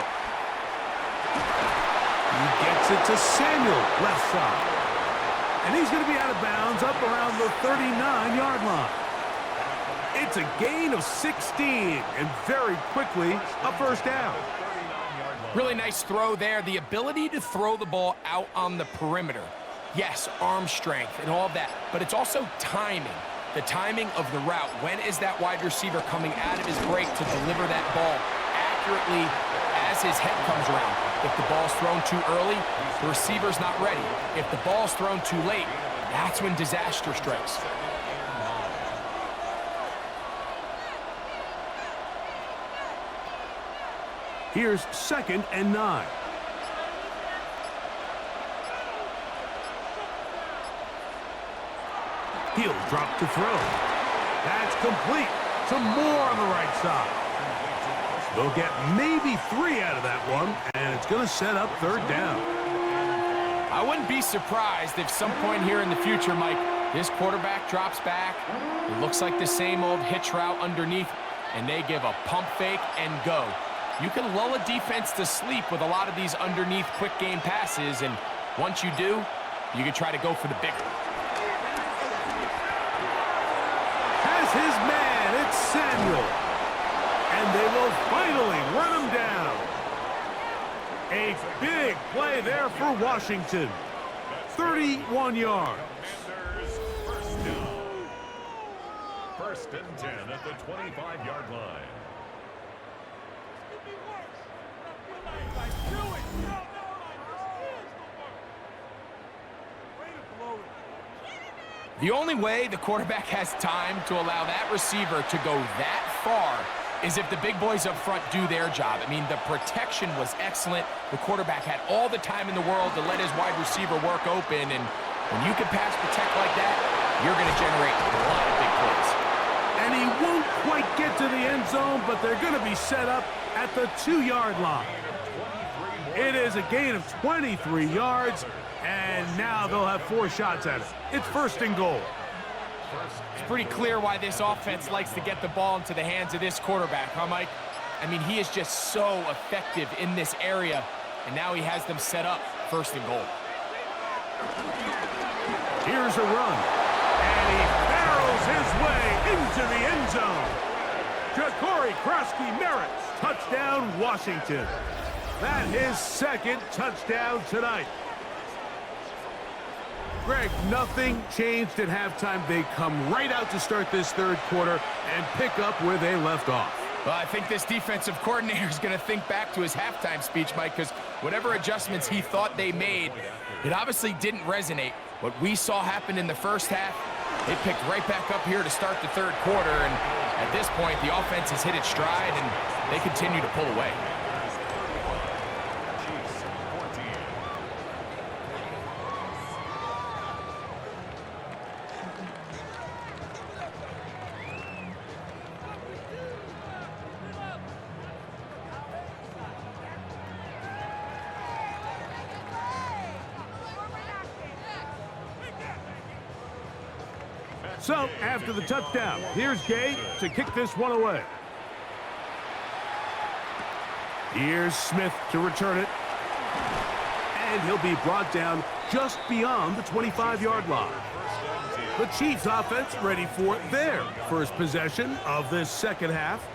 Speaker 2: He gets it to Samuel, left side. And he's going to be out of bounds up around the 39-yard line. It's a gain of 16, and very quickly, a first down.
Speaker 3: Really nice throw there. The ability to throw the ball out on the perimeter. Yes, arm strength and all that, but it's also timing. The timing of the route. When is that wide receiver coming out of his break to deliver that ball accurately as his head comes around? If the ball's thrown too early, the receiver's not ready. If the ball's thrown too late, that's when disaster strikes.
Speaker 2: Here's 2nd and 9. He'll drop to throw. That's complete. Some more on the right side. They'll get maybe 3 out of that one, and it's going to set up 3rd down.
Speaker 3: I wouldn't be surprised if some point here in the future, Mike, this quarterback drops back. It looks like the same old hitch route underneath, and they give a pump fake and go. You can lull a defense to sleep with a lot of these underneath quick game passes, and once you do, you can try to go for the bigger.
Speaker 2: Has his man, it's Samuel. And they will finally run him down. A big play there for Washington. 31 yards.
Speaker 1: First down. 1st and 10 at the 25-yard line.
Speaker 3: The only way the quarterback has time to allow that receiver to go that far is if the big boys up front do their job. I mean, the protection was excellent. The quarterback had all the time in the world to let his wide receiver work open, and when you can pass protect like that, you're going to generate a lot of big plays.
Speaker 2: And he won't quite get to the end zone, but they're going to be set up at the 2-yard line. It is a gain of 23 yards, and now they'll have 4 shots at it. It's 1st and goal.
Speaker 3: It's pretty clear why this offense likes to get the ball into the hands of this quarterback, huh, Mike? I mean, he is just so effective in this area, and now he has them set up 1st and goal.
Speaker 2: Here's a run, and he barrels his way into the end zone. Ja'Cory Krosky-Merritt's touchdown, Washington. That his 2nd touchdown tonight. Greg, nothing changed at halftime. They come right out to start this 3rd quarter and pick up where they left off.
Speaker 3: Well, I think this defensive coordinator is going to think back to his halftime speech, Mike, because whatever adjustments he thought they made, it obviously didn't resonate. What we saw happen in the first half, they picked right back up here to start the 3rd quarter, and at this point, the offense has hit its stride, and they continue to pull away.
Speaker 2: So, after the touchdown, here's Gay to kick this one away. Here's Smith to return it. And he'll be brought down just beyond the 25-yard line. The Chiefs offense ready for their first possession of this 2nd half.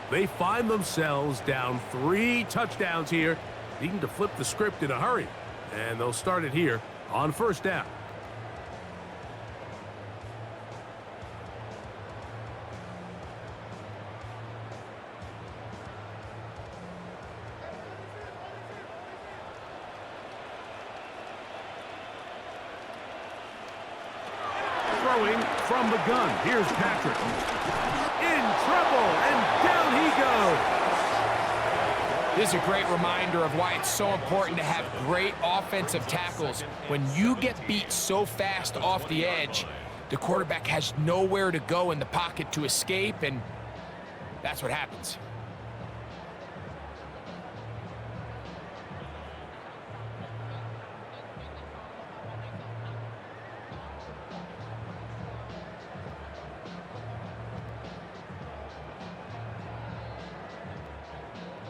Speaker 2: They find themselves down 3 touchdowns here, needing to flip the script in a hurry. And they'll start it here on 1st down. Throwing from the gun. Here's Patrick. In trouble, and down he goes.
Speaker 3: This is a great reminder of why it's so important to have great offensive tackles. When you get beat so fast off the edge, the quarterback has nowhere to go in the pocket to escape, and that's what happens.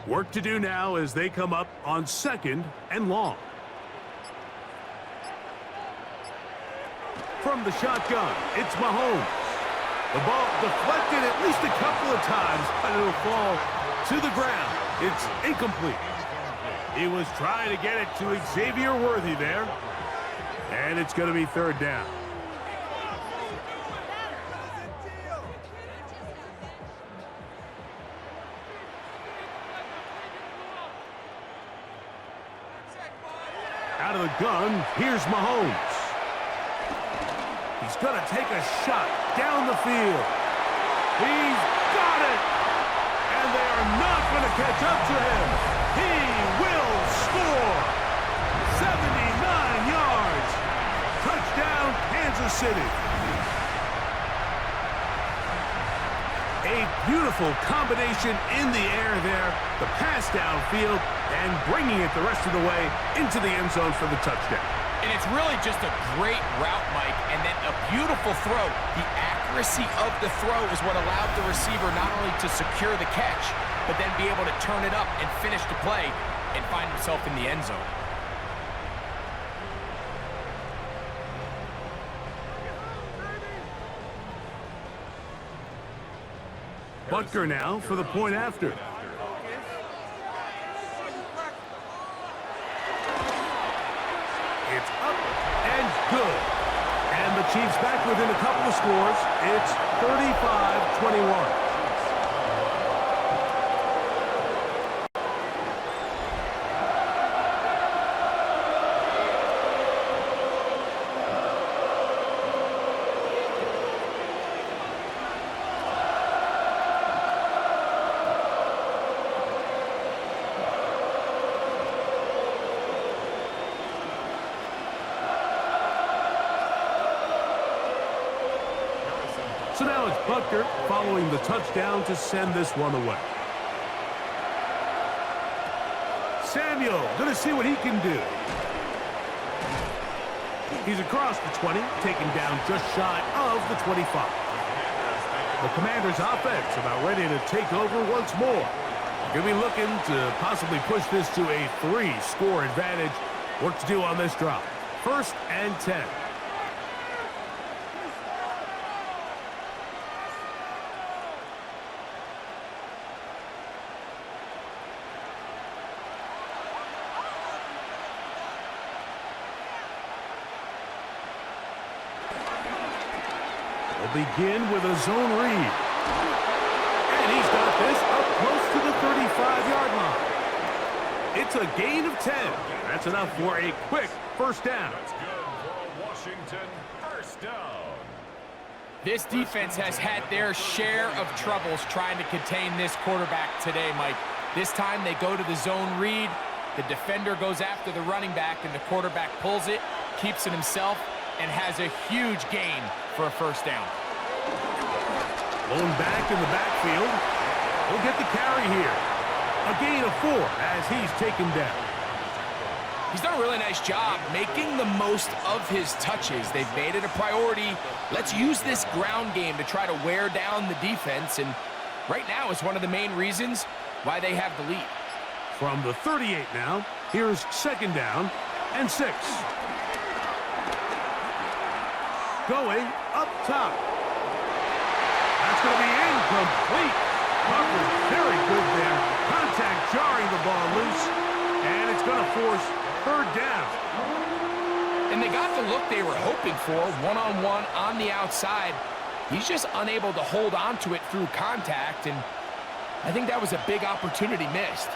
Speaker 2: Work to do now as they come up on 2nd and long. From the shotgun, it's Mahomes. The ball deflected at least a couple of times, but it'll fall to the ground. It's incomplete. He was trying to get it to Xavier Worthy there. And it's going to be 3rd down. Out of the gun, here's Mahomes. He's going to take a shot down the field. He's got it! And they are not going to catch up to him. He will score! 79 yards! Touchdown, Kansas City! A beautiful combination in the air there. The pass downfield and bringing it the rest of the way into the end zone for the touchdown.
Speaker 3: And it's really just a great route, Mike, and then a beautiful throw. The accuracy of the throw is what allowed the receiver not only to secure the catch, but then be able to turn it up and finish the play and find himself in the end zone.
Speaker 2: Butker now for the point after. It's up and good. And the Chiefs back within a couple of scores. It's 35-21. So now it's Butker following the touchdown to send this one away. Samuel going to see what he can do. He's across the 20, taken down just shy of the 25. The Commanders' offense about ready to take over once more. Going to be looking to possibly push this to a 3-score advantage. Work to do on this drive. 1st and 10. Begin with a zone read. And he's got this up close to the 35-yard line. It's a gain of 10. That's enough for a quick 1st down.
Speaker 1: That's good for a Washington 1st down.
Speaker 3: This defense has had their share of troubles trying to contain this quarterback today, Mike. This time they go to the zone read. The defender goes after the running back, and the quarterback pulls it, keeps it himself, and has a huge gain for a 1st down.
Speaker 2: Blown back in the backfield. He'll get the carry here. A gain of 4 as he's taken down.
Speaker 3: He's done a really nice job making the most of his touches. They've made it a priority. Let's use this ground game to try to wear down the defense, and right now is one of the main reasons why they have the lead.
Speaker 2: From the 38 now, here's 2nd down and 6. Going up top. That's going to be incomplete. Butker very good there. Contact jarring the ball loose. And it's going to force 3rd down.
Speaker 3: And they got the look they were hoping for, one-on-one on the outside. He's just unable to hold on to it through contact, and I think that was a big opportunity missed.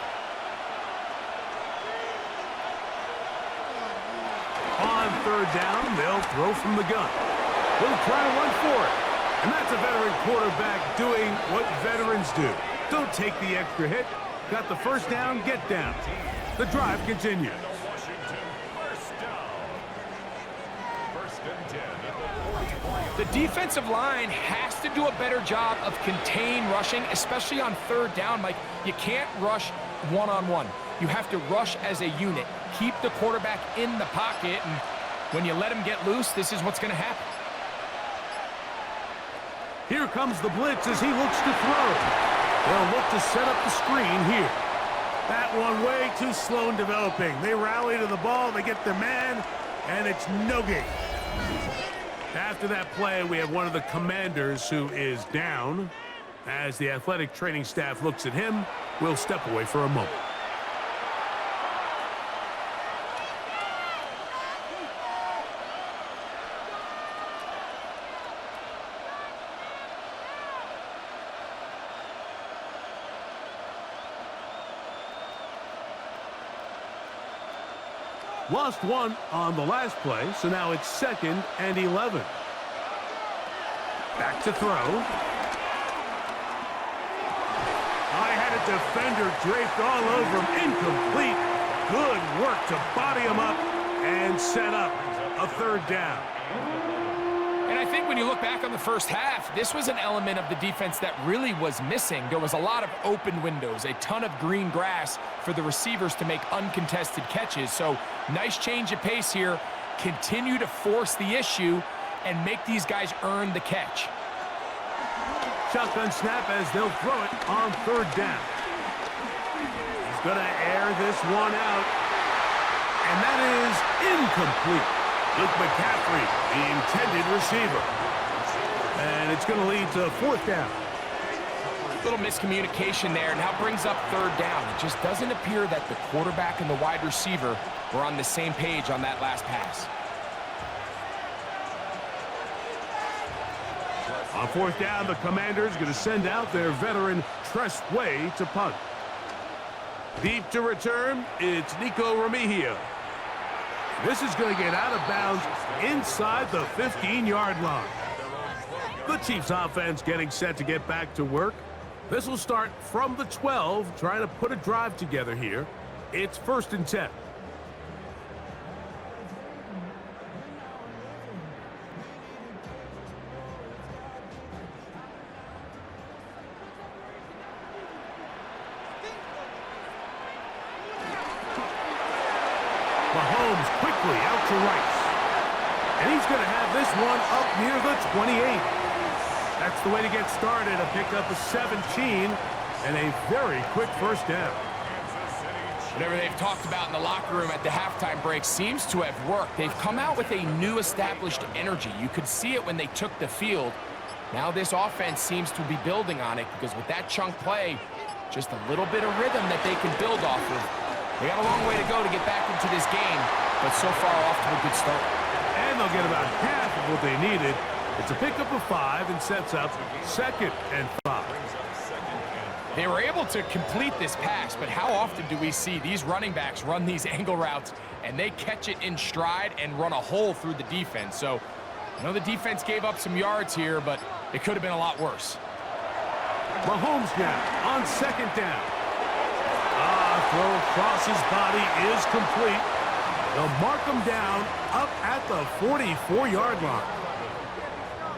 Speaker 2: On 3rd down, they'll throw from the gun. He'll try to run for it. And that's a veteran quarterback doing what veterans do. Don't take the extra hit. Got the 1st down, get down. The drive continues.
Speaker 1: Washington 1st down. 1st and 10 at the 40.
Speaker 3: The defensive line has to do a better job of contain rushing, especially on 3rd down. Mike, you can't rush one-on-one. You have to rush as a unit. Keep the quarterback in the pocket, and when you let him get loose, this is what's going to happen.
Speaker 2: Here comes the blitz as he looks to throw. They'll look to set up the screen here. That one way too slow in developing. They rally to the ball, they get their man, and it's no gain. After that play, we have one of the Commanders who is down. As the athletic training staff looks at him, we'll step away for a moment. Lost one on the last play, so now it's 2nd and 11. Back to throw. I had a defender draped all over him. Incomplete. Good work to body him up and set up a 3rd down.
Speaker 3: And I think when you look back on the first half, this was an element of the defense that really was missing. There was a lot of open windows, a ton of green grass for the receivers to make uncontested catches. So nice change of pace here. Continue to force the issue and make these guys earn the catch.
Speaker 2: Shotgun snap as they'll throw it on 3rd down. He's going to air this one out. And that is incomplete. Luke McCaffrey, the intended receiver. And it's going to lead to 4th down.
Speaker 3: Little miscommunication there, and now brings up 3rd down. It just doesn't appear that the quarterback and the wide receiver were on the same page on that last pass.
Speaker 2: On 4th down, the Commanders going to send out their veteran Tress Way to punt. Deep to return, it's Nico Remigio. This is going to get out of bounds inside the 15-yard line. The Chiefs offense getting set to get back to work. This will start from the 12, trying to put a drive together here. It's 1st and 10. Mahomes quickly out to Rice. And he's going to have this one up near the 28. That's the way to get started. A pickup of 17 and a very quick 1st down.
Speaker 3: Whatever they've talked about in the locker room at the halftime break seems to have worked. They've come out with a new established energy. You could see it when they took the field. Now this offense seems to be building on it because with that chunk play, just a little bit of rhythm that they can build off of. They got a long way to go to get back into this game, but so far off to a good start.
Speaker 2: And they'll get about half of what they needed. It's a pickup of 5 and sets up 2nd and 5.
Speaker 3: They were able to complete this pass, but how often do we see these running backs run these angle routes and they catch it in stride and run a hole through the defense? So I know the defense gave up some yards here, but it could have been a lot worse.
Speaker 2: Mahomes now on 2nd down. Throw across his body is complete. They'll mark him down up at the 44-yard line.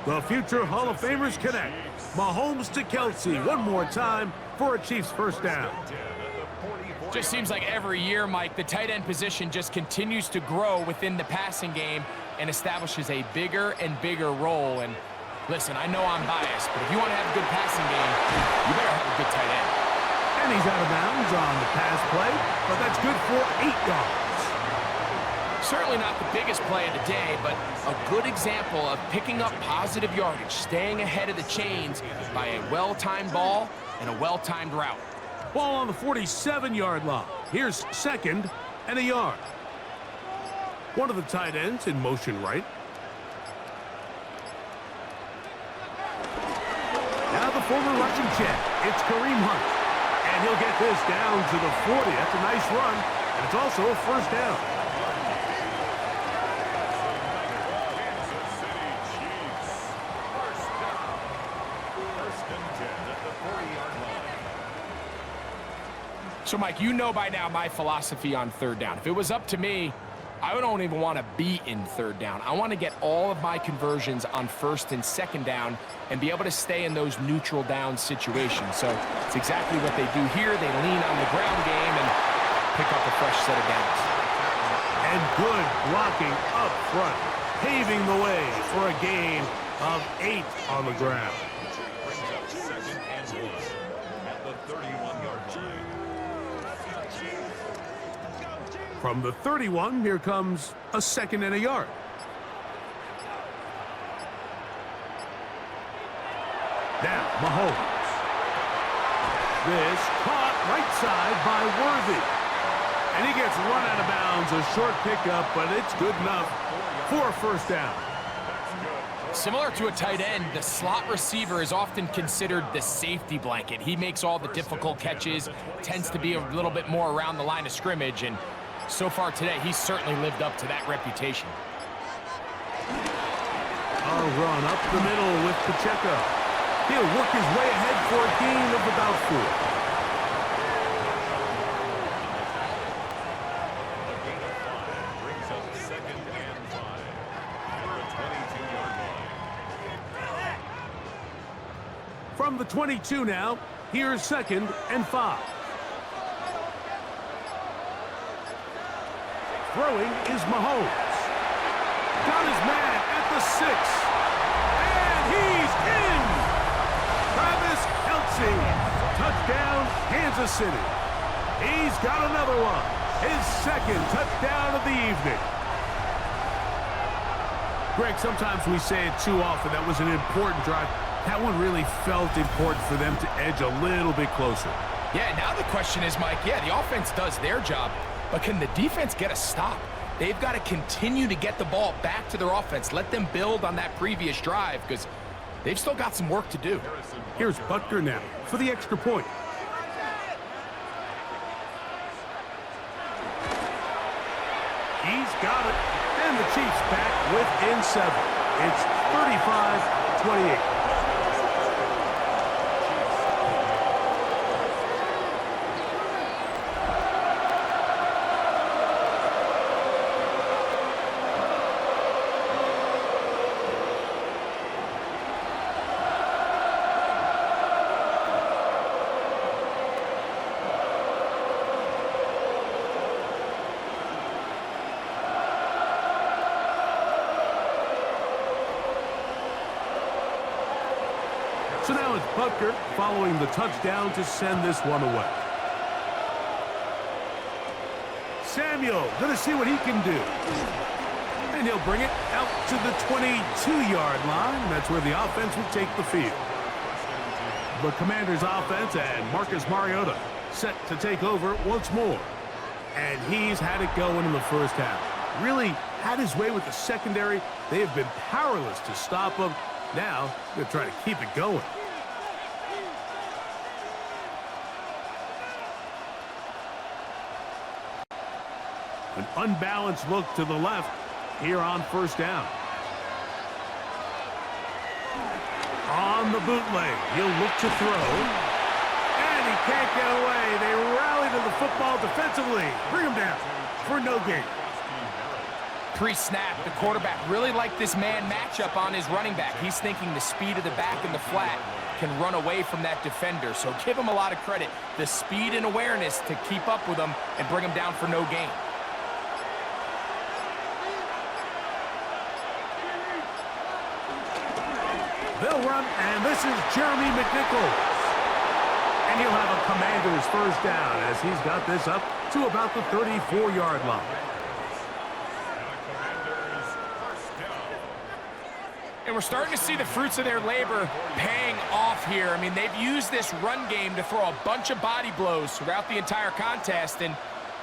Speaker 2: The future Hall of Famers connect. Mahomes to Kelsey one more time for a Chiefs 1st down.
Speaker 3: Just seems like every year, Mike, the tight end position just continues to grow within the passing game and establishes a bigger and bigger role. And listen, I know I'm biased, but if you want to have a good passing game, you better have a good tight end.
Speaker 2: And he's out of bounds on the pass play, but that's good for 8 yards.
Speaker 3: Certainly not the biggest play of the day, but a good example of picking up positive yardage, staying ahead of the chains by a well-timed ball and a well-timed route.
Speaker 2: Ball on the 47-yard line. Here's 2nd and a yard. One of the tight ends in motion right. Now the former Russian check. It's Kareem Hunt. And he'll get this down to the 40. That's a nice run. And it's also a 1st down.
Speaker 3: So, Mike, you know by now my philosophy on 3rd down. If it was up to me, I don't even want to be in 3rd down. I want to get all of my conversions on 1st and 2nd down and be able to stay in those neutral down situations. So it's exactly what they do here. They lean on the ground game and pick up a fresh set of downs.
Speaker 2: And good blocking up front, paving the way for a gain of 8 on the ground. From the 31, here comes a 2nd and a yard. Now, Mahomes. This caught right side by Worthy. And he gets run out of bounds. A short pickup, but it's good enough for a first down.
Speaker 3: Similar to a tight end, the slot receiver is often considered the safety blanket. He makes all the difficult catches, tends to be a little bit more around the line of scrimmage, and so far today, he's certainly lived up to that reputation.
Speaker 2: A run up the middle with Pacheco. He'll work his way ahead for a gain of about 4.
Speaker 1: A gain of 5 brings up 2nd and 5 for a 22-yard line.
Speaker 2: From the 22 now, here's 2nd and 5. Throwing is Mahomes. Got his man at the 6. And he's in! Travis Kelce. Touchdown, Kansas City. He's got another one. His 2nd touchdown of the evening. Greg, sometimes we say it too often. That was an important drive. That one really felt important for them to edge a little bit closer.
Speaker 3: Yeah, now the question is, Mike, yeah, the offense does their job, but can the defense get a stop? They've got to continue to get the ball back to their offense. Let them build on that previous drive because they've still got some work to do.
Speaker 2: Here's Butker now for the extra point. He's got it. And the Chiefs back within 7. It's 35-28. So now it's Butker following the touchdown to send this one away. Samuel going to see what he can do. And he'll bring it out to the 22-yard line. That's where the offense will take the field. The Commanders' offense and Marcus Mariota set to take over once more. And he's had it going in the first half. Really had his way with the secondary. They have been powerless to stop him. Now, they're trying to keep it going. An unbalanced look to the left here on first down. On the bootleg, he'll look to throw. And he can't get away. They rally to the football defensively. Bring him down for no gain.
Speaker 3: Pre-snap, the quarterback really liked this man matchup on his running back. He's thinking the speed of the back in the flat can run away from that defender. So give him a lot of credit. The speed and awareness to keep up with him and bring him down for no gain.
Speaker 2: They'll run, and this is Jeremy McNichols. And he'll have a Commander's first down as he's got this up to about the 34-yard line.
Speaker 3: And we're starting to see the fruits of their labor paying off here. I mean, they've used this run game to throw a bunch of body blows throughout the entire contest. And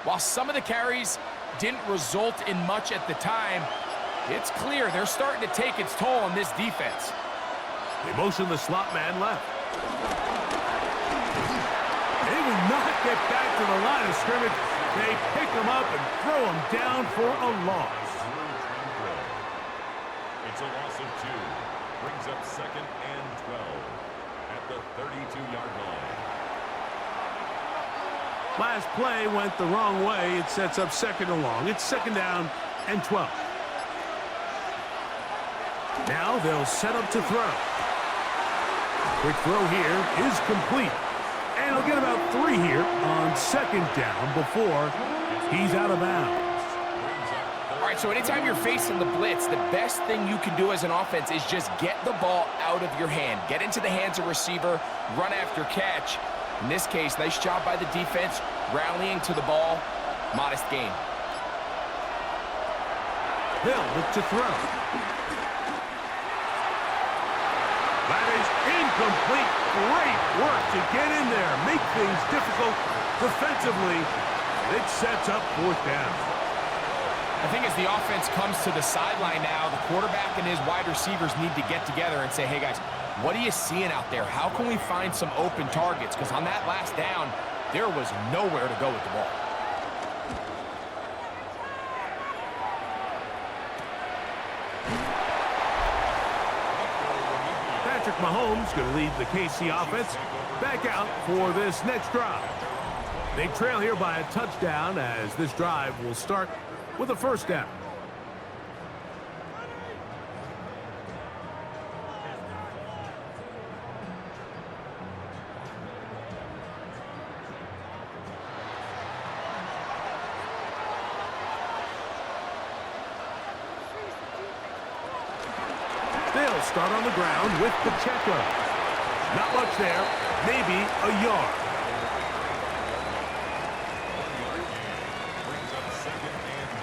Speaker 3: while some of the carries didn't result in much at the time, it's clear they're starting to take its toll on this defense.
Speaker 2: They motion the slot man left. They will not get back to the line of scrimmage. They pick him up and throw him down for a loss.
Speaker 1: It's a loss of 2. Brings up 2nd and 12 at the 32-yard line.
Speaker 2: Last play went the wrong way. It sets up 2nd and long. It's 2nd down and 12. Now they'll set up to throw. Quick throw here is complete. And he'll get about 3 here on 2nd down before he's out of bounds.
Speaker 3: All right, so anytime you're facing the blitz, the best thing you can do as an offense is just get the ball out of your hand. Get into the hands of receiver, run after catch. In this case, nice job by the defense, rallying to the ball. Modest gain.
Speaker 2: They'll look to throw. That is incomplete. Great work to get in there, make things difficult defensively. It sets up fourth down.
Speaker 3: I think as the offense comes to the sideline now, the quarterback and his wide receivers need to get together and say, hey, guys, what are you seeing out there? How can we find some open targets? Because on that last down, there was nowhere to go with the ball.
Speaker 2: Patrick Mahomes going to lead the KC offense back out for this next drive. They trail here by a touchdown as this drive will start with a first down. They'll start on the ground with Pacheco. Not much there, maybe a yard.
Speaker 1: Brings up second and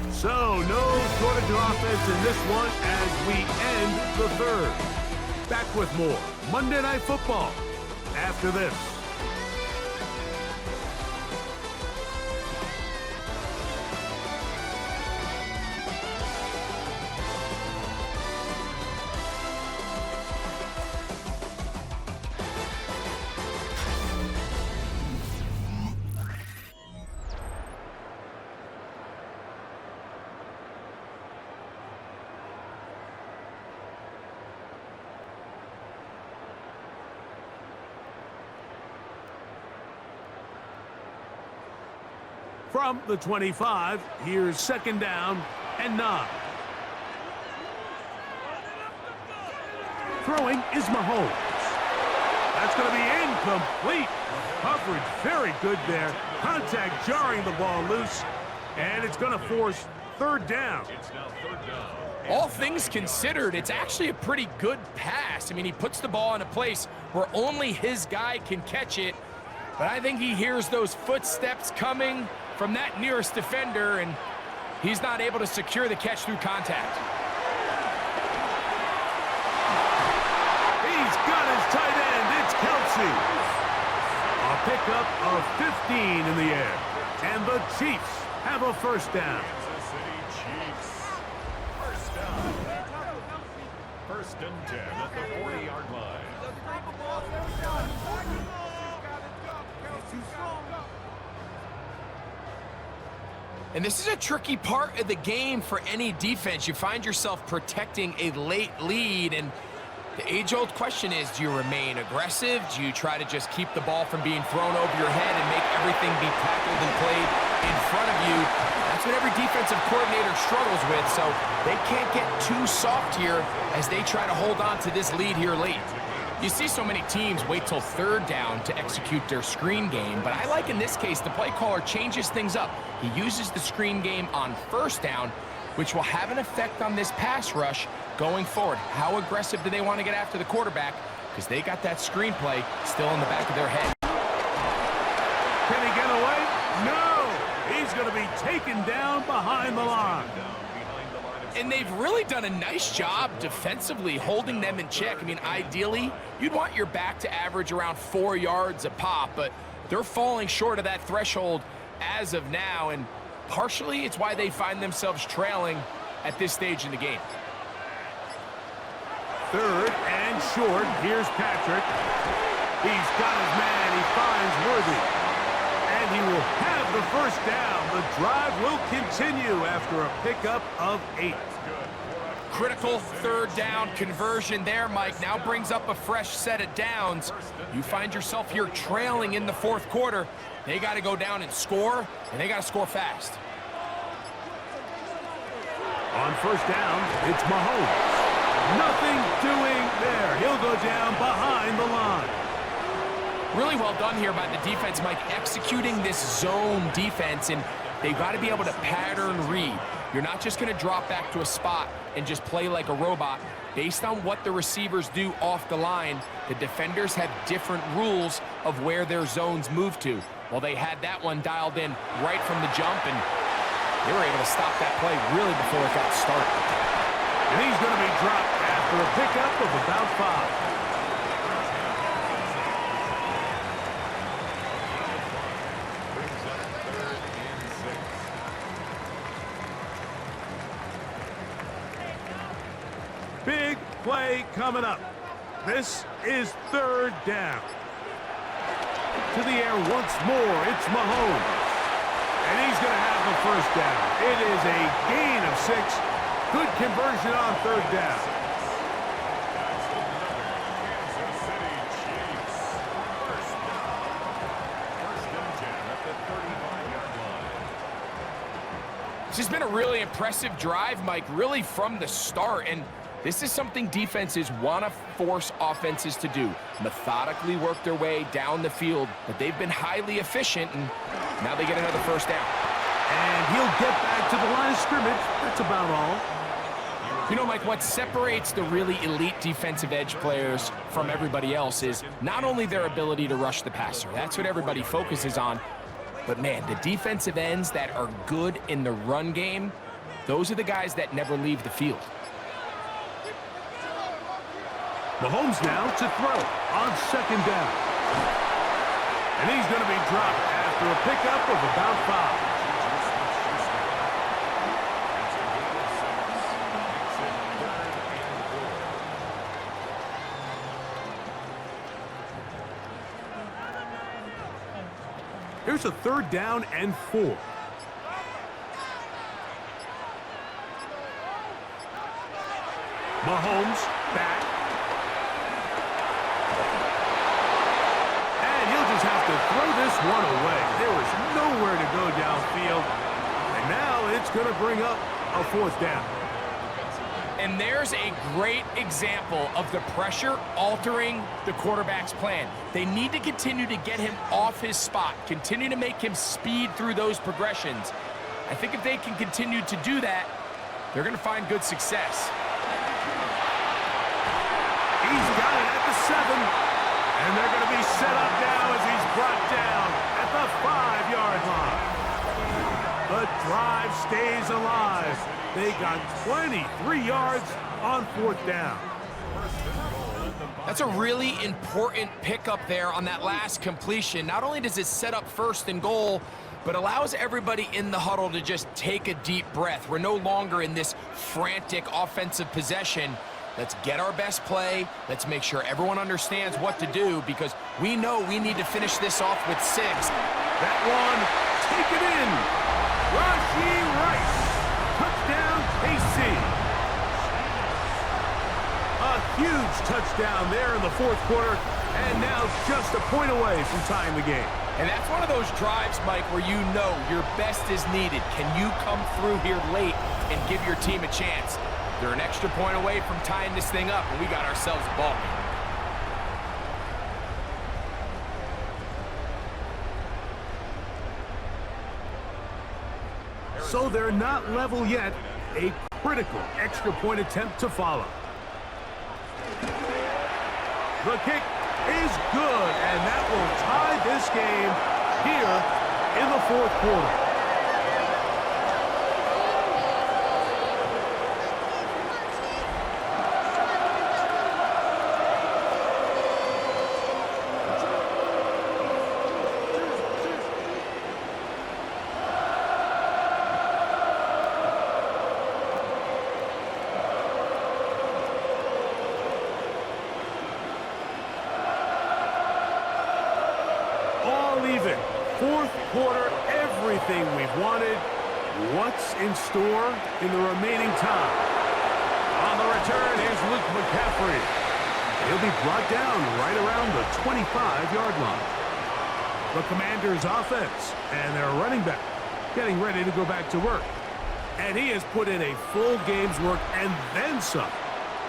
Speaker 1: 9.
Speaker 2: So no shortage of offense in this one as we end the third. Back with more Monday Night Football after this. From the 25, here's second down and 9. Throwing is Mahomes. That's going to be incomplete. Coverage very good there. Contact jarring the ball loose, and it's going to force third down.
Speaker 1: It's now third down.
Speaker 3: All things considered, it's actually a pretty good pass. I mean, he puts the ball in a place where only his guy can catch it, but I think he hears those footsteps coming from that nearest defender, and he's not able to secure the catch through contact.
Speaker 2: He's got his tight end. It's Kelsey. A pickup of 15 in the air. And the Chiefs have a first down.
Speaker 1: Kansas City Chiefs. First down. First and 10 at the 40-yard line.
Speaker 3: And this is a tricky part of the game for any defense. You find yourself protecting a late lead, and the age-old question is, do you remain aggressive? Do you try to just keep the ball from being thrown over your head and make everything be tackled and played in front of you? That's what every defensive coordinator struggles with, so they can't get too soft here as they try to hold on to this lead here late. You see so many teams wait till third down to execute their screen game, but I like in this case the play caller changes things up. He uses the screen game on first down, which will have an effect on this pass rush going forward. How aggressive do they want to get after the quarterback? Because they got that screen play still in the back of their head.
Speaker 2: Can he get away? No! He's going to be taken down behind the line.
Speaker 3: And they've really done a nice job defensively holding them in check. I mean, ideally, you'd want your back to average around 4 yards a pop, but they're falling short of that threshold as of now, and partially it's why they find themselves trailing at this stage in the game.
Speaker 2: Third and short. Here's Patrick. He's got his man. He finds Worthy. And he will have the first down. The drive will continue after a pickup of 8.
Speaker 3: Critical third down conversion there, Mike. Now brings up a fresh set of downs. You find yourself here trailing in the fourth quarter. They got to go down and score, and they got to score fast.
Speaker 2: On first down, it's Mahomes. Nothing doing there. He'll go down behind the line.
Speaker 3: Really well done here by the defense, Mike, executing this zone defense, and they've got to be able to pattern read. You're not just going to drop back to a spot and just play like a robot. Based on what the receivers do off the line, the defenders have different rules of where their zones move to. Well, they had that one dialed in right from the jump, and they were able to stop that play really before it got started.
Speaker 2: And he's going to be dropped after a pickup of about 5.
Speaker 1: Brings up 3rd and 6.
Speaker 2: Big play coming up. This is 3rd down. To the air once more, it's Mahomes. And he's going to have the 1st down. It is a gain of 6. Good conversion on 3rd down.
Speaker 1: That's another Kansas City Chiefs. 1st down. 1st and 10 at the 35-yard line.
Speaker 3: This has been a really impressive drive, Mike, really from the start. And this is something defenses want to force offenses to do. Methodically work their way down the field, but they've been highly efficient, and now they get another 1st down.
Speaker 2: And he'll get back to the line of scrimmage. That's about all.
Speaker 3: You know, Mike, what separates the really elite defensive edge players from everybody else is not only their ability to rush the passer. That's what everybody focuses on. But, man, the defensive ends that are good in the run game, those are the guys that never leave the field.
Speaker 2: Mahomes now to throw on 2nd down. And he's going to be dropped after a pickup of about 5. Here's a 3rd down and 4. Mahomes back. And he'll just have to throw this one away. There was nowhere to go downfield. And now it's going to bring up a 4th down.
Speaker 3: And there's a great example of the pressure altering the quarterback's plan. They need to continue to get him off his spot, continue to make him speed through those progressions. I think if they can continue to do that, they're going to find good success.
Speaker 2: He's got it at the 7. And they're going to be set up now as he's brought down at the 5-yard line. The drive stays alive. They got 23 yards on 4th down.
Speaker 3: That's a really important pickup there on that last completion. Not only does it set up 1st and goal, but allows everybody in the huddle to just take a deep breath. We're no longer in this frantic offensive possession. Let's get our best play. Let's make sure everyone understands what to do, because we know we need to finish this off with 6.
Speaker 2: That one, take it in. Rashee Rice. Touchdown, KC. A huge touchdown there in the 4th quarter, and now just a point away from tying the game.
Speaker 3: And that's one of those drives, Mike, where you know your best is needed. Can you come through here late and give your team a chance? They're an extra point away from tying this thing up, and we got ourselves a ball game.
Speaker 2: So they're not level yet. A critical extra point attempt to follow. The kick is good, and that will tie this game here in the 4th quarter. Even. 4th quarter, everything we've wanted. What's in store in the remaining time? On the return, here's Luke McCaffrey. He'll be brought down right around the 25-yard line. The Commanders' offense and their running back getting ready to go back to work. And he has put in a full game's work and then some.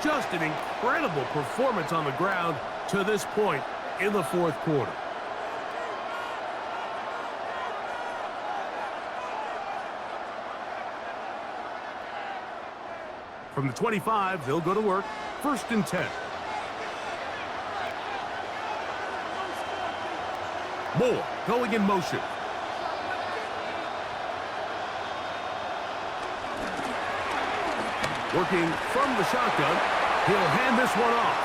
Speaker 2: Just an incredible performance on the ground to this point in the 4th quarter. From the 25, they'll go to work. 1st and 10. Moore going in motion. Working from the shotgun. He'll hand this one off.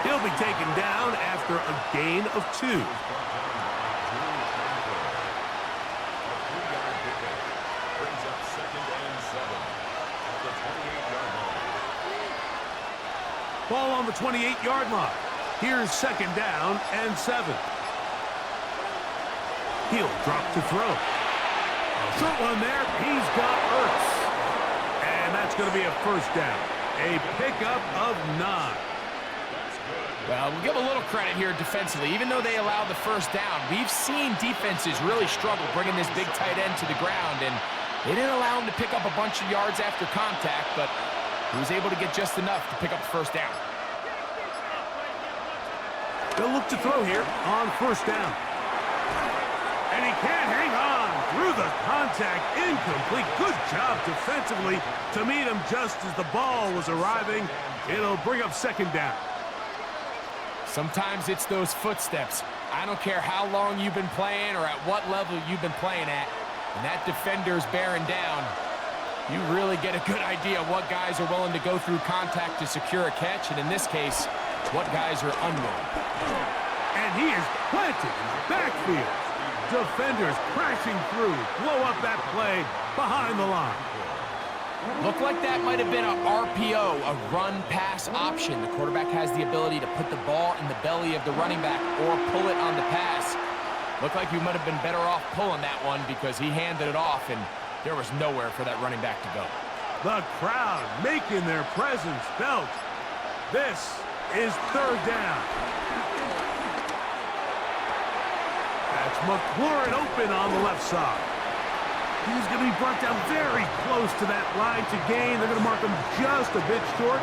Speaker 2: He'll be taken down after a gain of 2.
Speaker 1: Brings up 2nd and 7 at the 28-yard line.
Speaker 2: Ball on the 28-yard line. Here's 2nd down and 7. He'll drop to throw. A short one there. He's got Ertz. And that's going to be a 1st down. A pickup of 9.
Speaker 3: Well, we'll give a little credit here defensively. Even though they allowed the 1st down, we've seen defenses really struggle bringing this big tight end to the ground, and they didn't allow him to pick up a bunch of yards after contact, but he was able to get just enough to pick up the 1st down.
Speaker 2: They'll look to throw here on 1st down. And he can't hang on through the contact. Incomplete. Good job defensively to meet him just as the ball was arriving. It'll bring up 2nd down.
Speaker 3: Sometimes it's those footsteps. I don't care how long you've been playing or at what level you've been playing at. When that defender's bearing down, you really get a good idea of what guys are willing to go through contact to secure a catch, and in this case, what guys are unwilling.
Speaker 2: And he is planted in the backfield. Defenders crashing through, blow up that play behind the line.
Speaker 3: Looked like that might have been a RPO, a run-pass option. The quarterback has the ability to put the ball in the belly of the running back or pull it on the pass. Looked like we might have been better off pulling that one because he handed it off, and there was nowhere for that running back to go.
Speaker 2: The crowd making their presence felt. This is 3rd down. That's McLaurin open on the left side. He's going to be brought down very close to that line to gain. They're going to mark him just a bit short.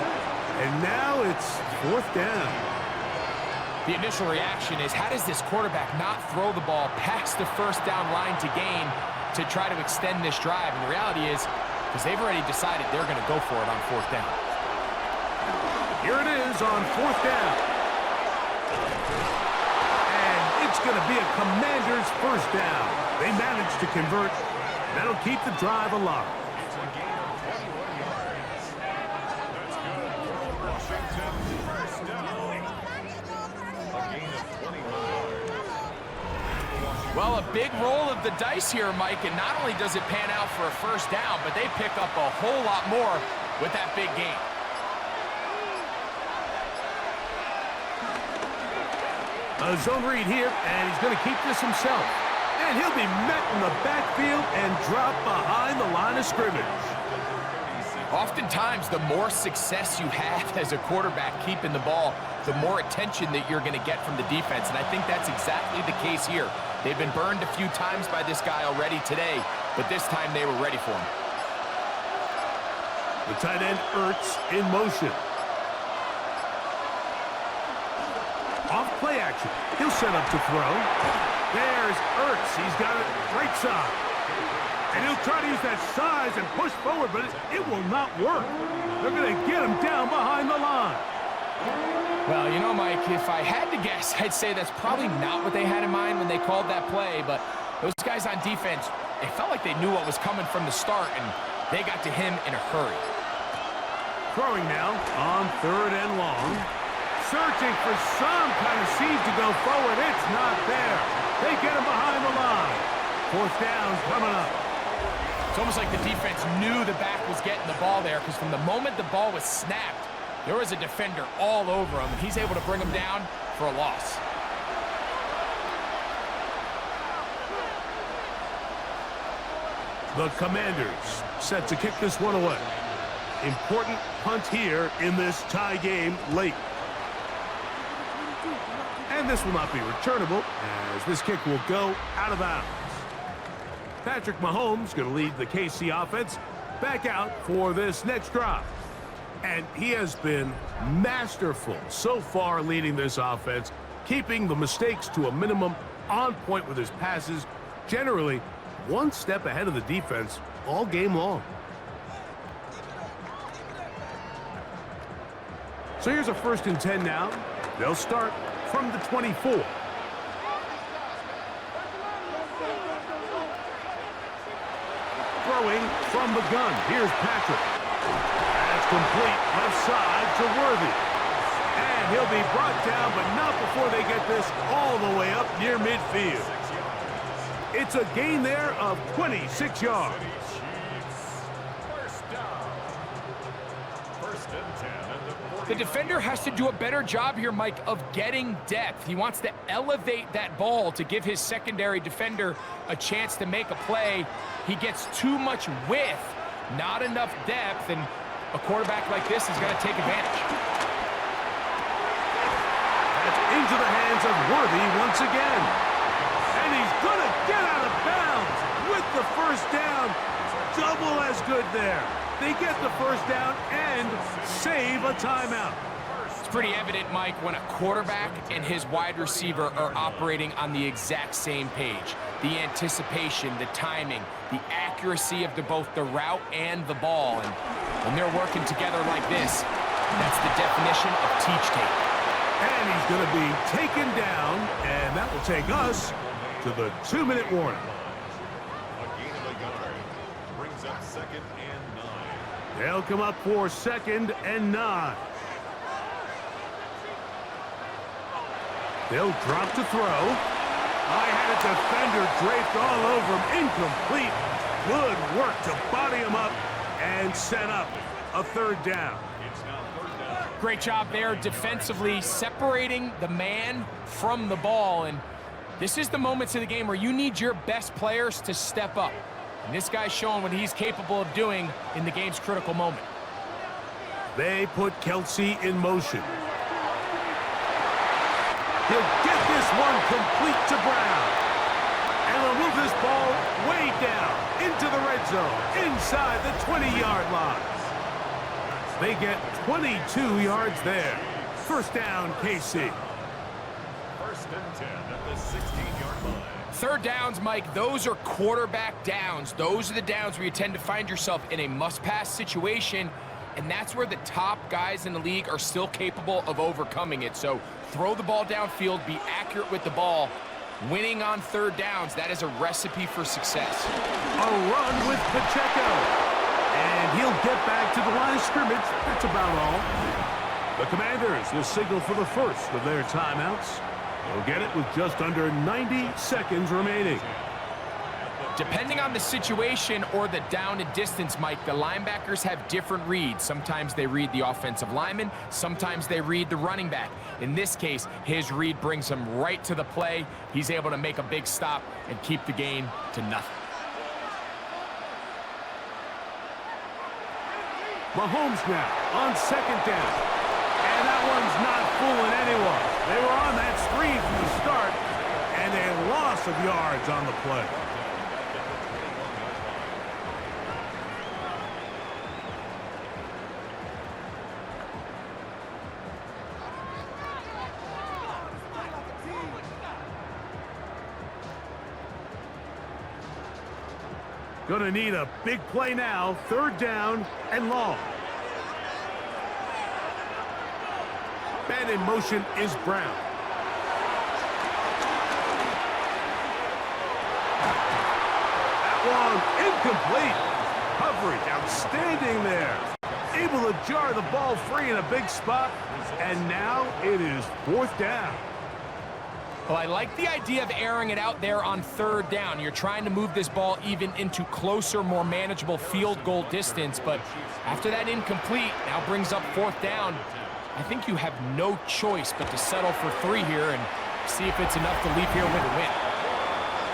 Speaker 2: And now it's 4th down.
Speaker 3: The initial reaction is, how does this quarterback not throw the ball past the 1st down line to gain to try to extend this drive? And the reality is, because they've already decided they're going to go for it on 4th down.
Speaker 2: Here it is on 4th down. And it's going to be a Commander's 1st down. They managed to convert. That'll keep the drive alive.
Speaker 1: It's a gain of 21 yards. That's good for Washington. 1st down. A gain of 21 yards.
Speaker 3: Well, a big roll of the dice here, Mike, and not only does it pan out for a 1st down, but they pick up a whole lot more with that big gain.
Speaker 2: A zone read here, and he's going to keep this himself. And he'll be met in the backfield and dropped behind the line of scrimmage.
Speaker 3: Oftentimes, the more success you have as a quarterback keeping the ball, the more attention that you're going to get from the defense. And I think that's exactly the case here. They've been burned a few times by this guy already today, but this time they were ready for him.
Speaker 2: The tight end Ertz in motion. Off play action. He'll set up to throw. There's Ertz. He's got it right side. And he'll try to use that size and push forward, but it will not work. They're going to get him down behind the line.
Speaker 3: Well, you know, Mike, if I had to guess, I'd say that's probably not what they had in mind when they called that play, but those guys on defense, it felt like they knew what was coming from the start, and they got to him in a hurry.
Speaker 2: Throwing now on 3rd and long. Searching for some kind of seed to go forward. It's not there. They get him behind the line. 4th down coming up.
Speaker 3: It's almost like the defense knew the back was getting the ball there, because from the moment the ball was snapped, there was a defender all over him, and he's able to bring him down for a loss.
Speaker 2: The Commanders set to kick this one away. Important punt here in this tie game late. And this will not be returnable, as this kick will go out of bounds. Patrick Mahomes going to lead the KC offense back out for this next drive. And he has been masterful so far leading this offense, keeping the mistakes to a minimum, on point with his passes, generally one step ahead of the defense all game long. So here's a 1st and 10 now. They'll start from the 24. Throwing from the gun. Here's Patrick. That's complete left side to Worthy. And he'll be brought down, but not before they get this all the way up near midfield. It's a gain there of 26 yards.
Speaker 1: First down. 1st and 10 at the 40.
Speaker 3: The defender has to do a better job here, Mike, of getting depth. He wants to elevate that ball to give his secondary defender a chance to make a play. He gets too much width, not enough depth, and a quarterback like this is going to take advantage.
Speaker 2: That's into the hands of Worthy once again. And he's going to get out of bounds with the 1st down. Double as good there. They get the 1st down and save a timeout.
Speaker 3: It's pretty evident, Mike, when a quarterback and his wide receiver are operating on the exact same page. The anticipation, the timing, the accuracy of both the route and the ball. And when they're working together like this, that's the definition of teach tape.
Speaker 2: And he's going to be taken down, and that will take us to the 2-minute warning.
Speaker 1: A gain of a yard. Brings up 2nd and 9.
Speaker 2: They'll come up for 2nd and 9. They'll drop to throw. I had a defender draped all over him. Incomplete. Good work to body him up and set up a 3rd down.
Speaker 1: It's now 3rd down.
Speaker 3: Great job there defensively, separating the man from the ball. And this is the moments of the game where you need your best players to step up. And this guy's showing what he's capable of doing in the game's critical moment.
Speaker 2: They put Kelsey in motion. He'll get this one complete to Brown. And they'll move this ball way down into the red zone, inside the 20-yard line. They get 22 yards there. 1st down, KC.
Speaker 1: 1st and 10 at the 16-yard line.
Speaker 3: 3rd downs, Mike, those are quarterback downs. Those are the downs where you tend to find yourself in a must-pass situation, and that's where the top guys in the league are still capable of overcoming it. So throw the ball downfield, be accurate with the ball. Winning on 3rd downs, that is a recipe for success.
Speaker 2: A run with Pacheco. And he'll get back to the line of scrimmage. That's about all. The Commanders will signal for the 1st of their timeouts. They'll get it with just under 90 seconds remaining.
Speaker 3: Depending on the situation or the down and distance, Mike, the linebackers have different reads. Sometimes they read the offensive lineman. Sometimes they read the running back. In this case, his read brings him right to the play. He's able to make a big stop and keep the gain to nothing.
Speaker 2: Mahomes now on 2nd down. And that one's not fooling anyone. They were on that screen from the start, and a loss of yards on the play. Gonna need a big play now. 3rd down and long. Man in motion is Brown. That one incomplete. Coverage outstanding there. Able to jar the ball free in a big spot. And now it is 4th down.
Speaker 3: Well, I like the idea of airing it out there on 3rd down. You're trying to move this ball even into closer, more manageable field goal distance. But after that incomplete, now brings up 4th down. I think you have no choice but to settle for 3 here and see if it's enough to leave here with a win.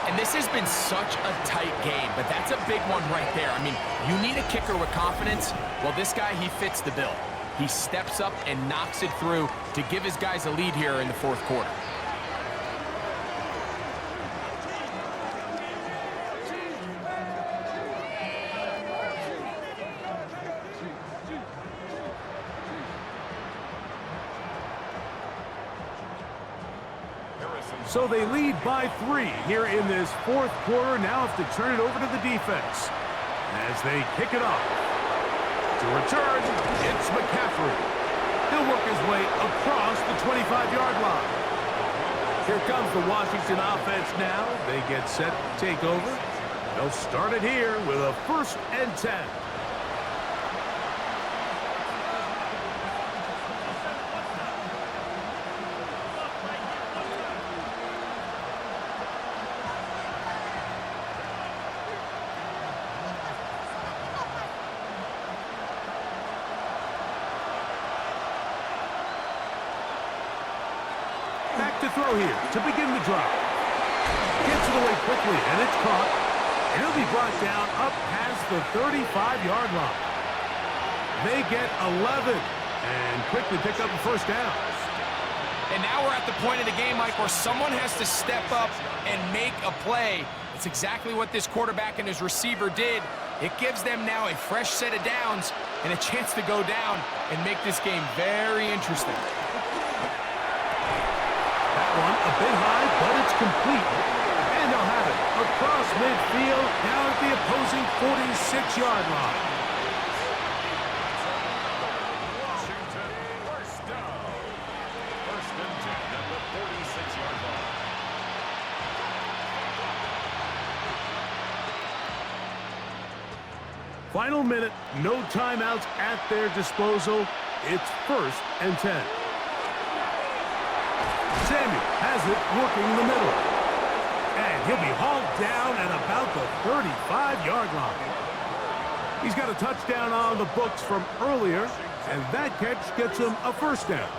Speaker 3: And this has been such a tight game, but that's a big one right there. I mean, you need a kicker with confidence. Well, this guy, he fits the bill. He steps up and knocks it through to give his guys a lead here in the 4th quarter.
Speaker 2: So they lead by 3 here in this 4th quarter. Now have to turn it over to the defense as they kick it off. To return, it's McCaffrey. He'll work his way across the 25-yard line. Here comes the Washington offense now. They get set to take over. They'll start it here with a 1st and 10. Back to throw here to begin the drive. Gets it away quickly, and it's caught. And he'll be brought down up past the 35-yard line. They get 11 and quickly pick up the 1st down.
Speaker 3: And now we're at the point of the game, Mike, where someone has to step up and make a play. It's exactly what this quarterback and his receiver did. It gives them now a fresh set of downs and a chance to go down and make this game very interesting.
Speaker 2: One a bit high, but it's complete. And they'll have it across midfield, down at the opposing 46-yard line.
Speaker 1: Washington, 1st down. 1st and 10 at the 46-yard line.
Speaker 2: Final minute, no timeouts at their disposal. It's 1st and 10. Samuel has it working in the middle. And he'll be hauled down at about the 35-yard line. He's got a touchdown on the books from earlier, and that catch gets him a 1st down.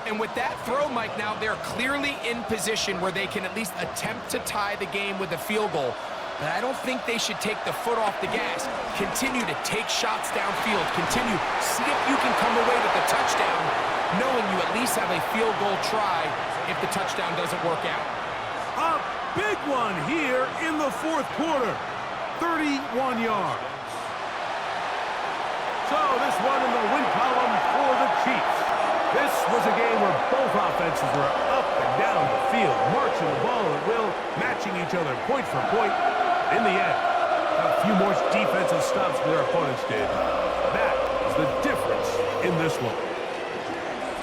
Speaker 3: And with that throw, Mike, now they're clearly in position where they can at least attempt to tie the game with a field goal. But I don't think they should take the foot off the gas. Continue to take shots downfield. Continue. See if you can come away with a touchdown, knowing you at least have a field goal try if the touchdown doesn't work out.
Speaker 2: A big one here in the 4th quarter. 31 yards. So this one in the win column for the Chiefs. This was a game where both offenses were up and down the field, marching the ball at will, matching each other point for point. In the end, a few more defensive stops than their opponents did. That is the difference in this one.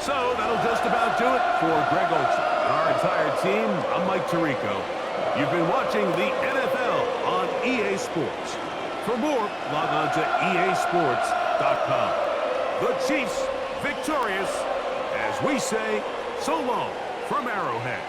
Speaker 2: So that'll just about do it for Greg Olsen and our entire team. I'm Mike Tirico. You've been watching the NFL on EA Sports. For more, log on to easports.com. The Chiefs victorious, as we say, so long from Arrowhead.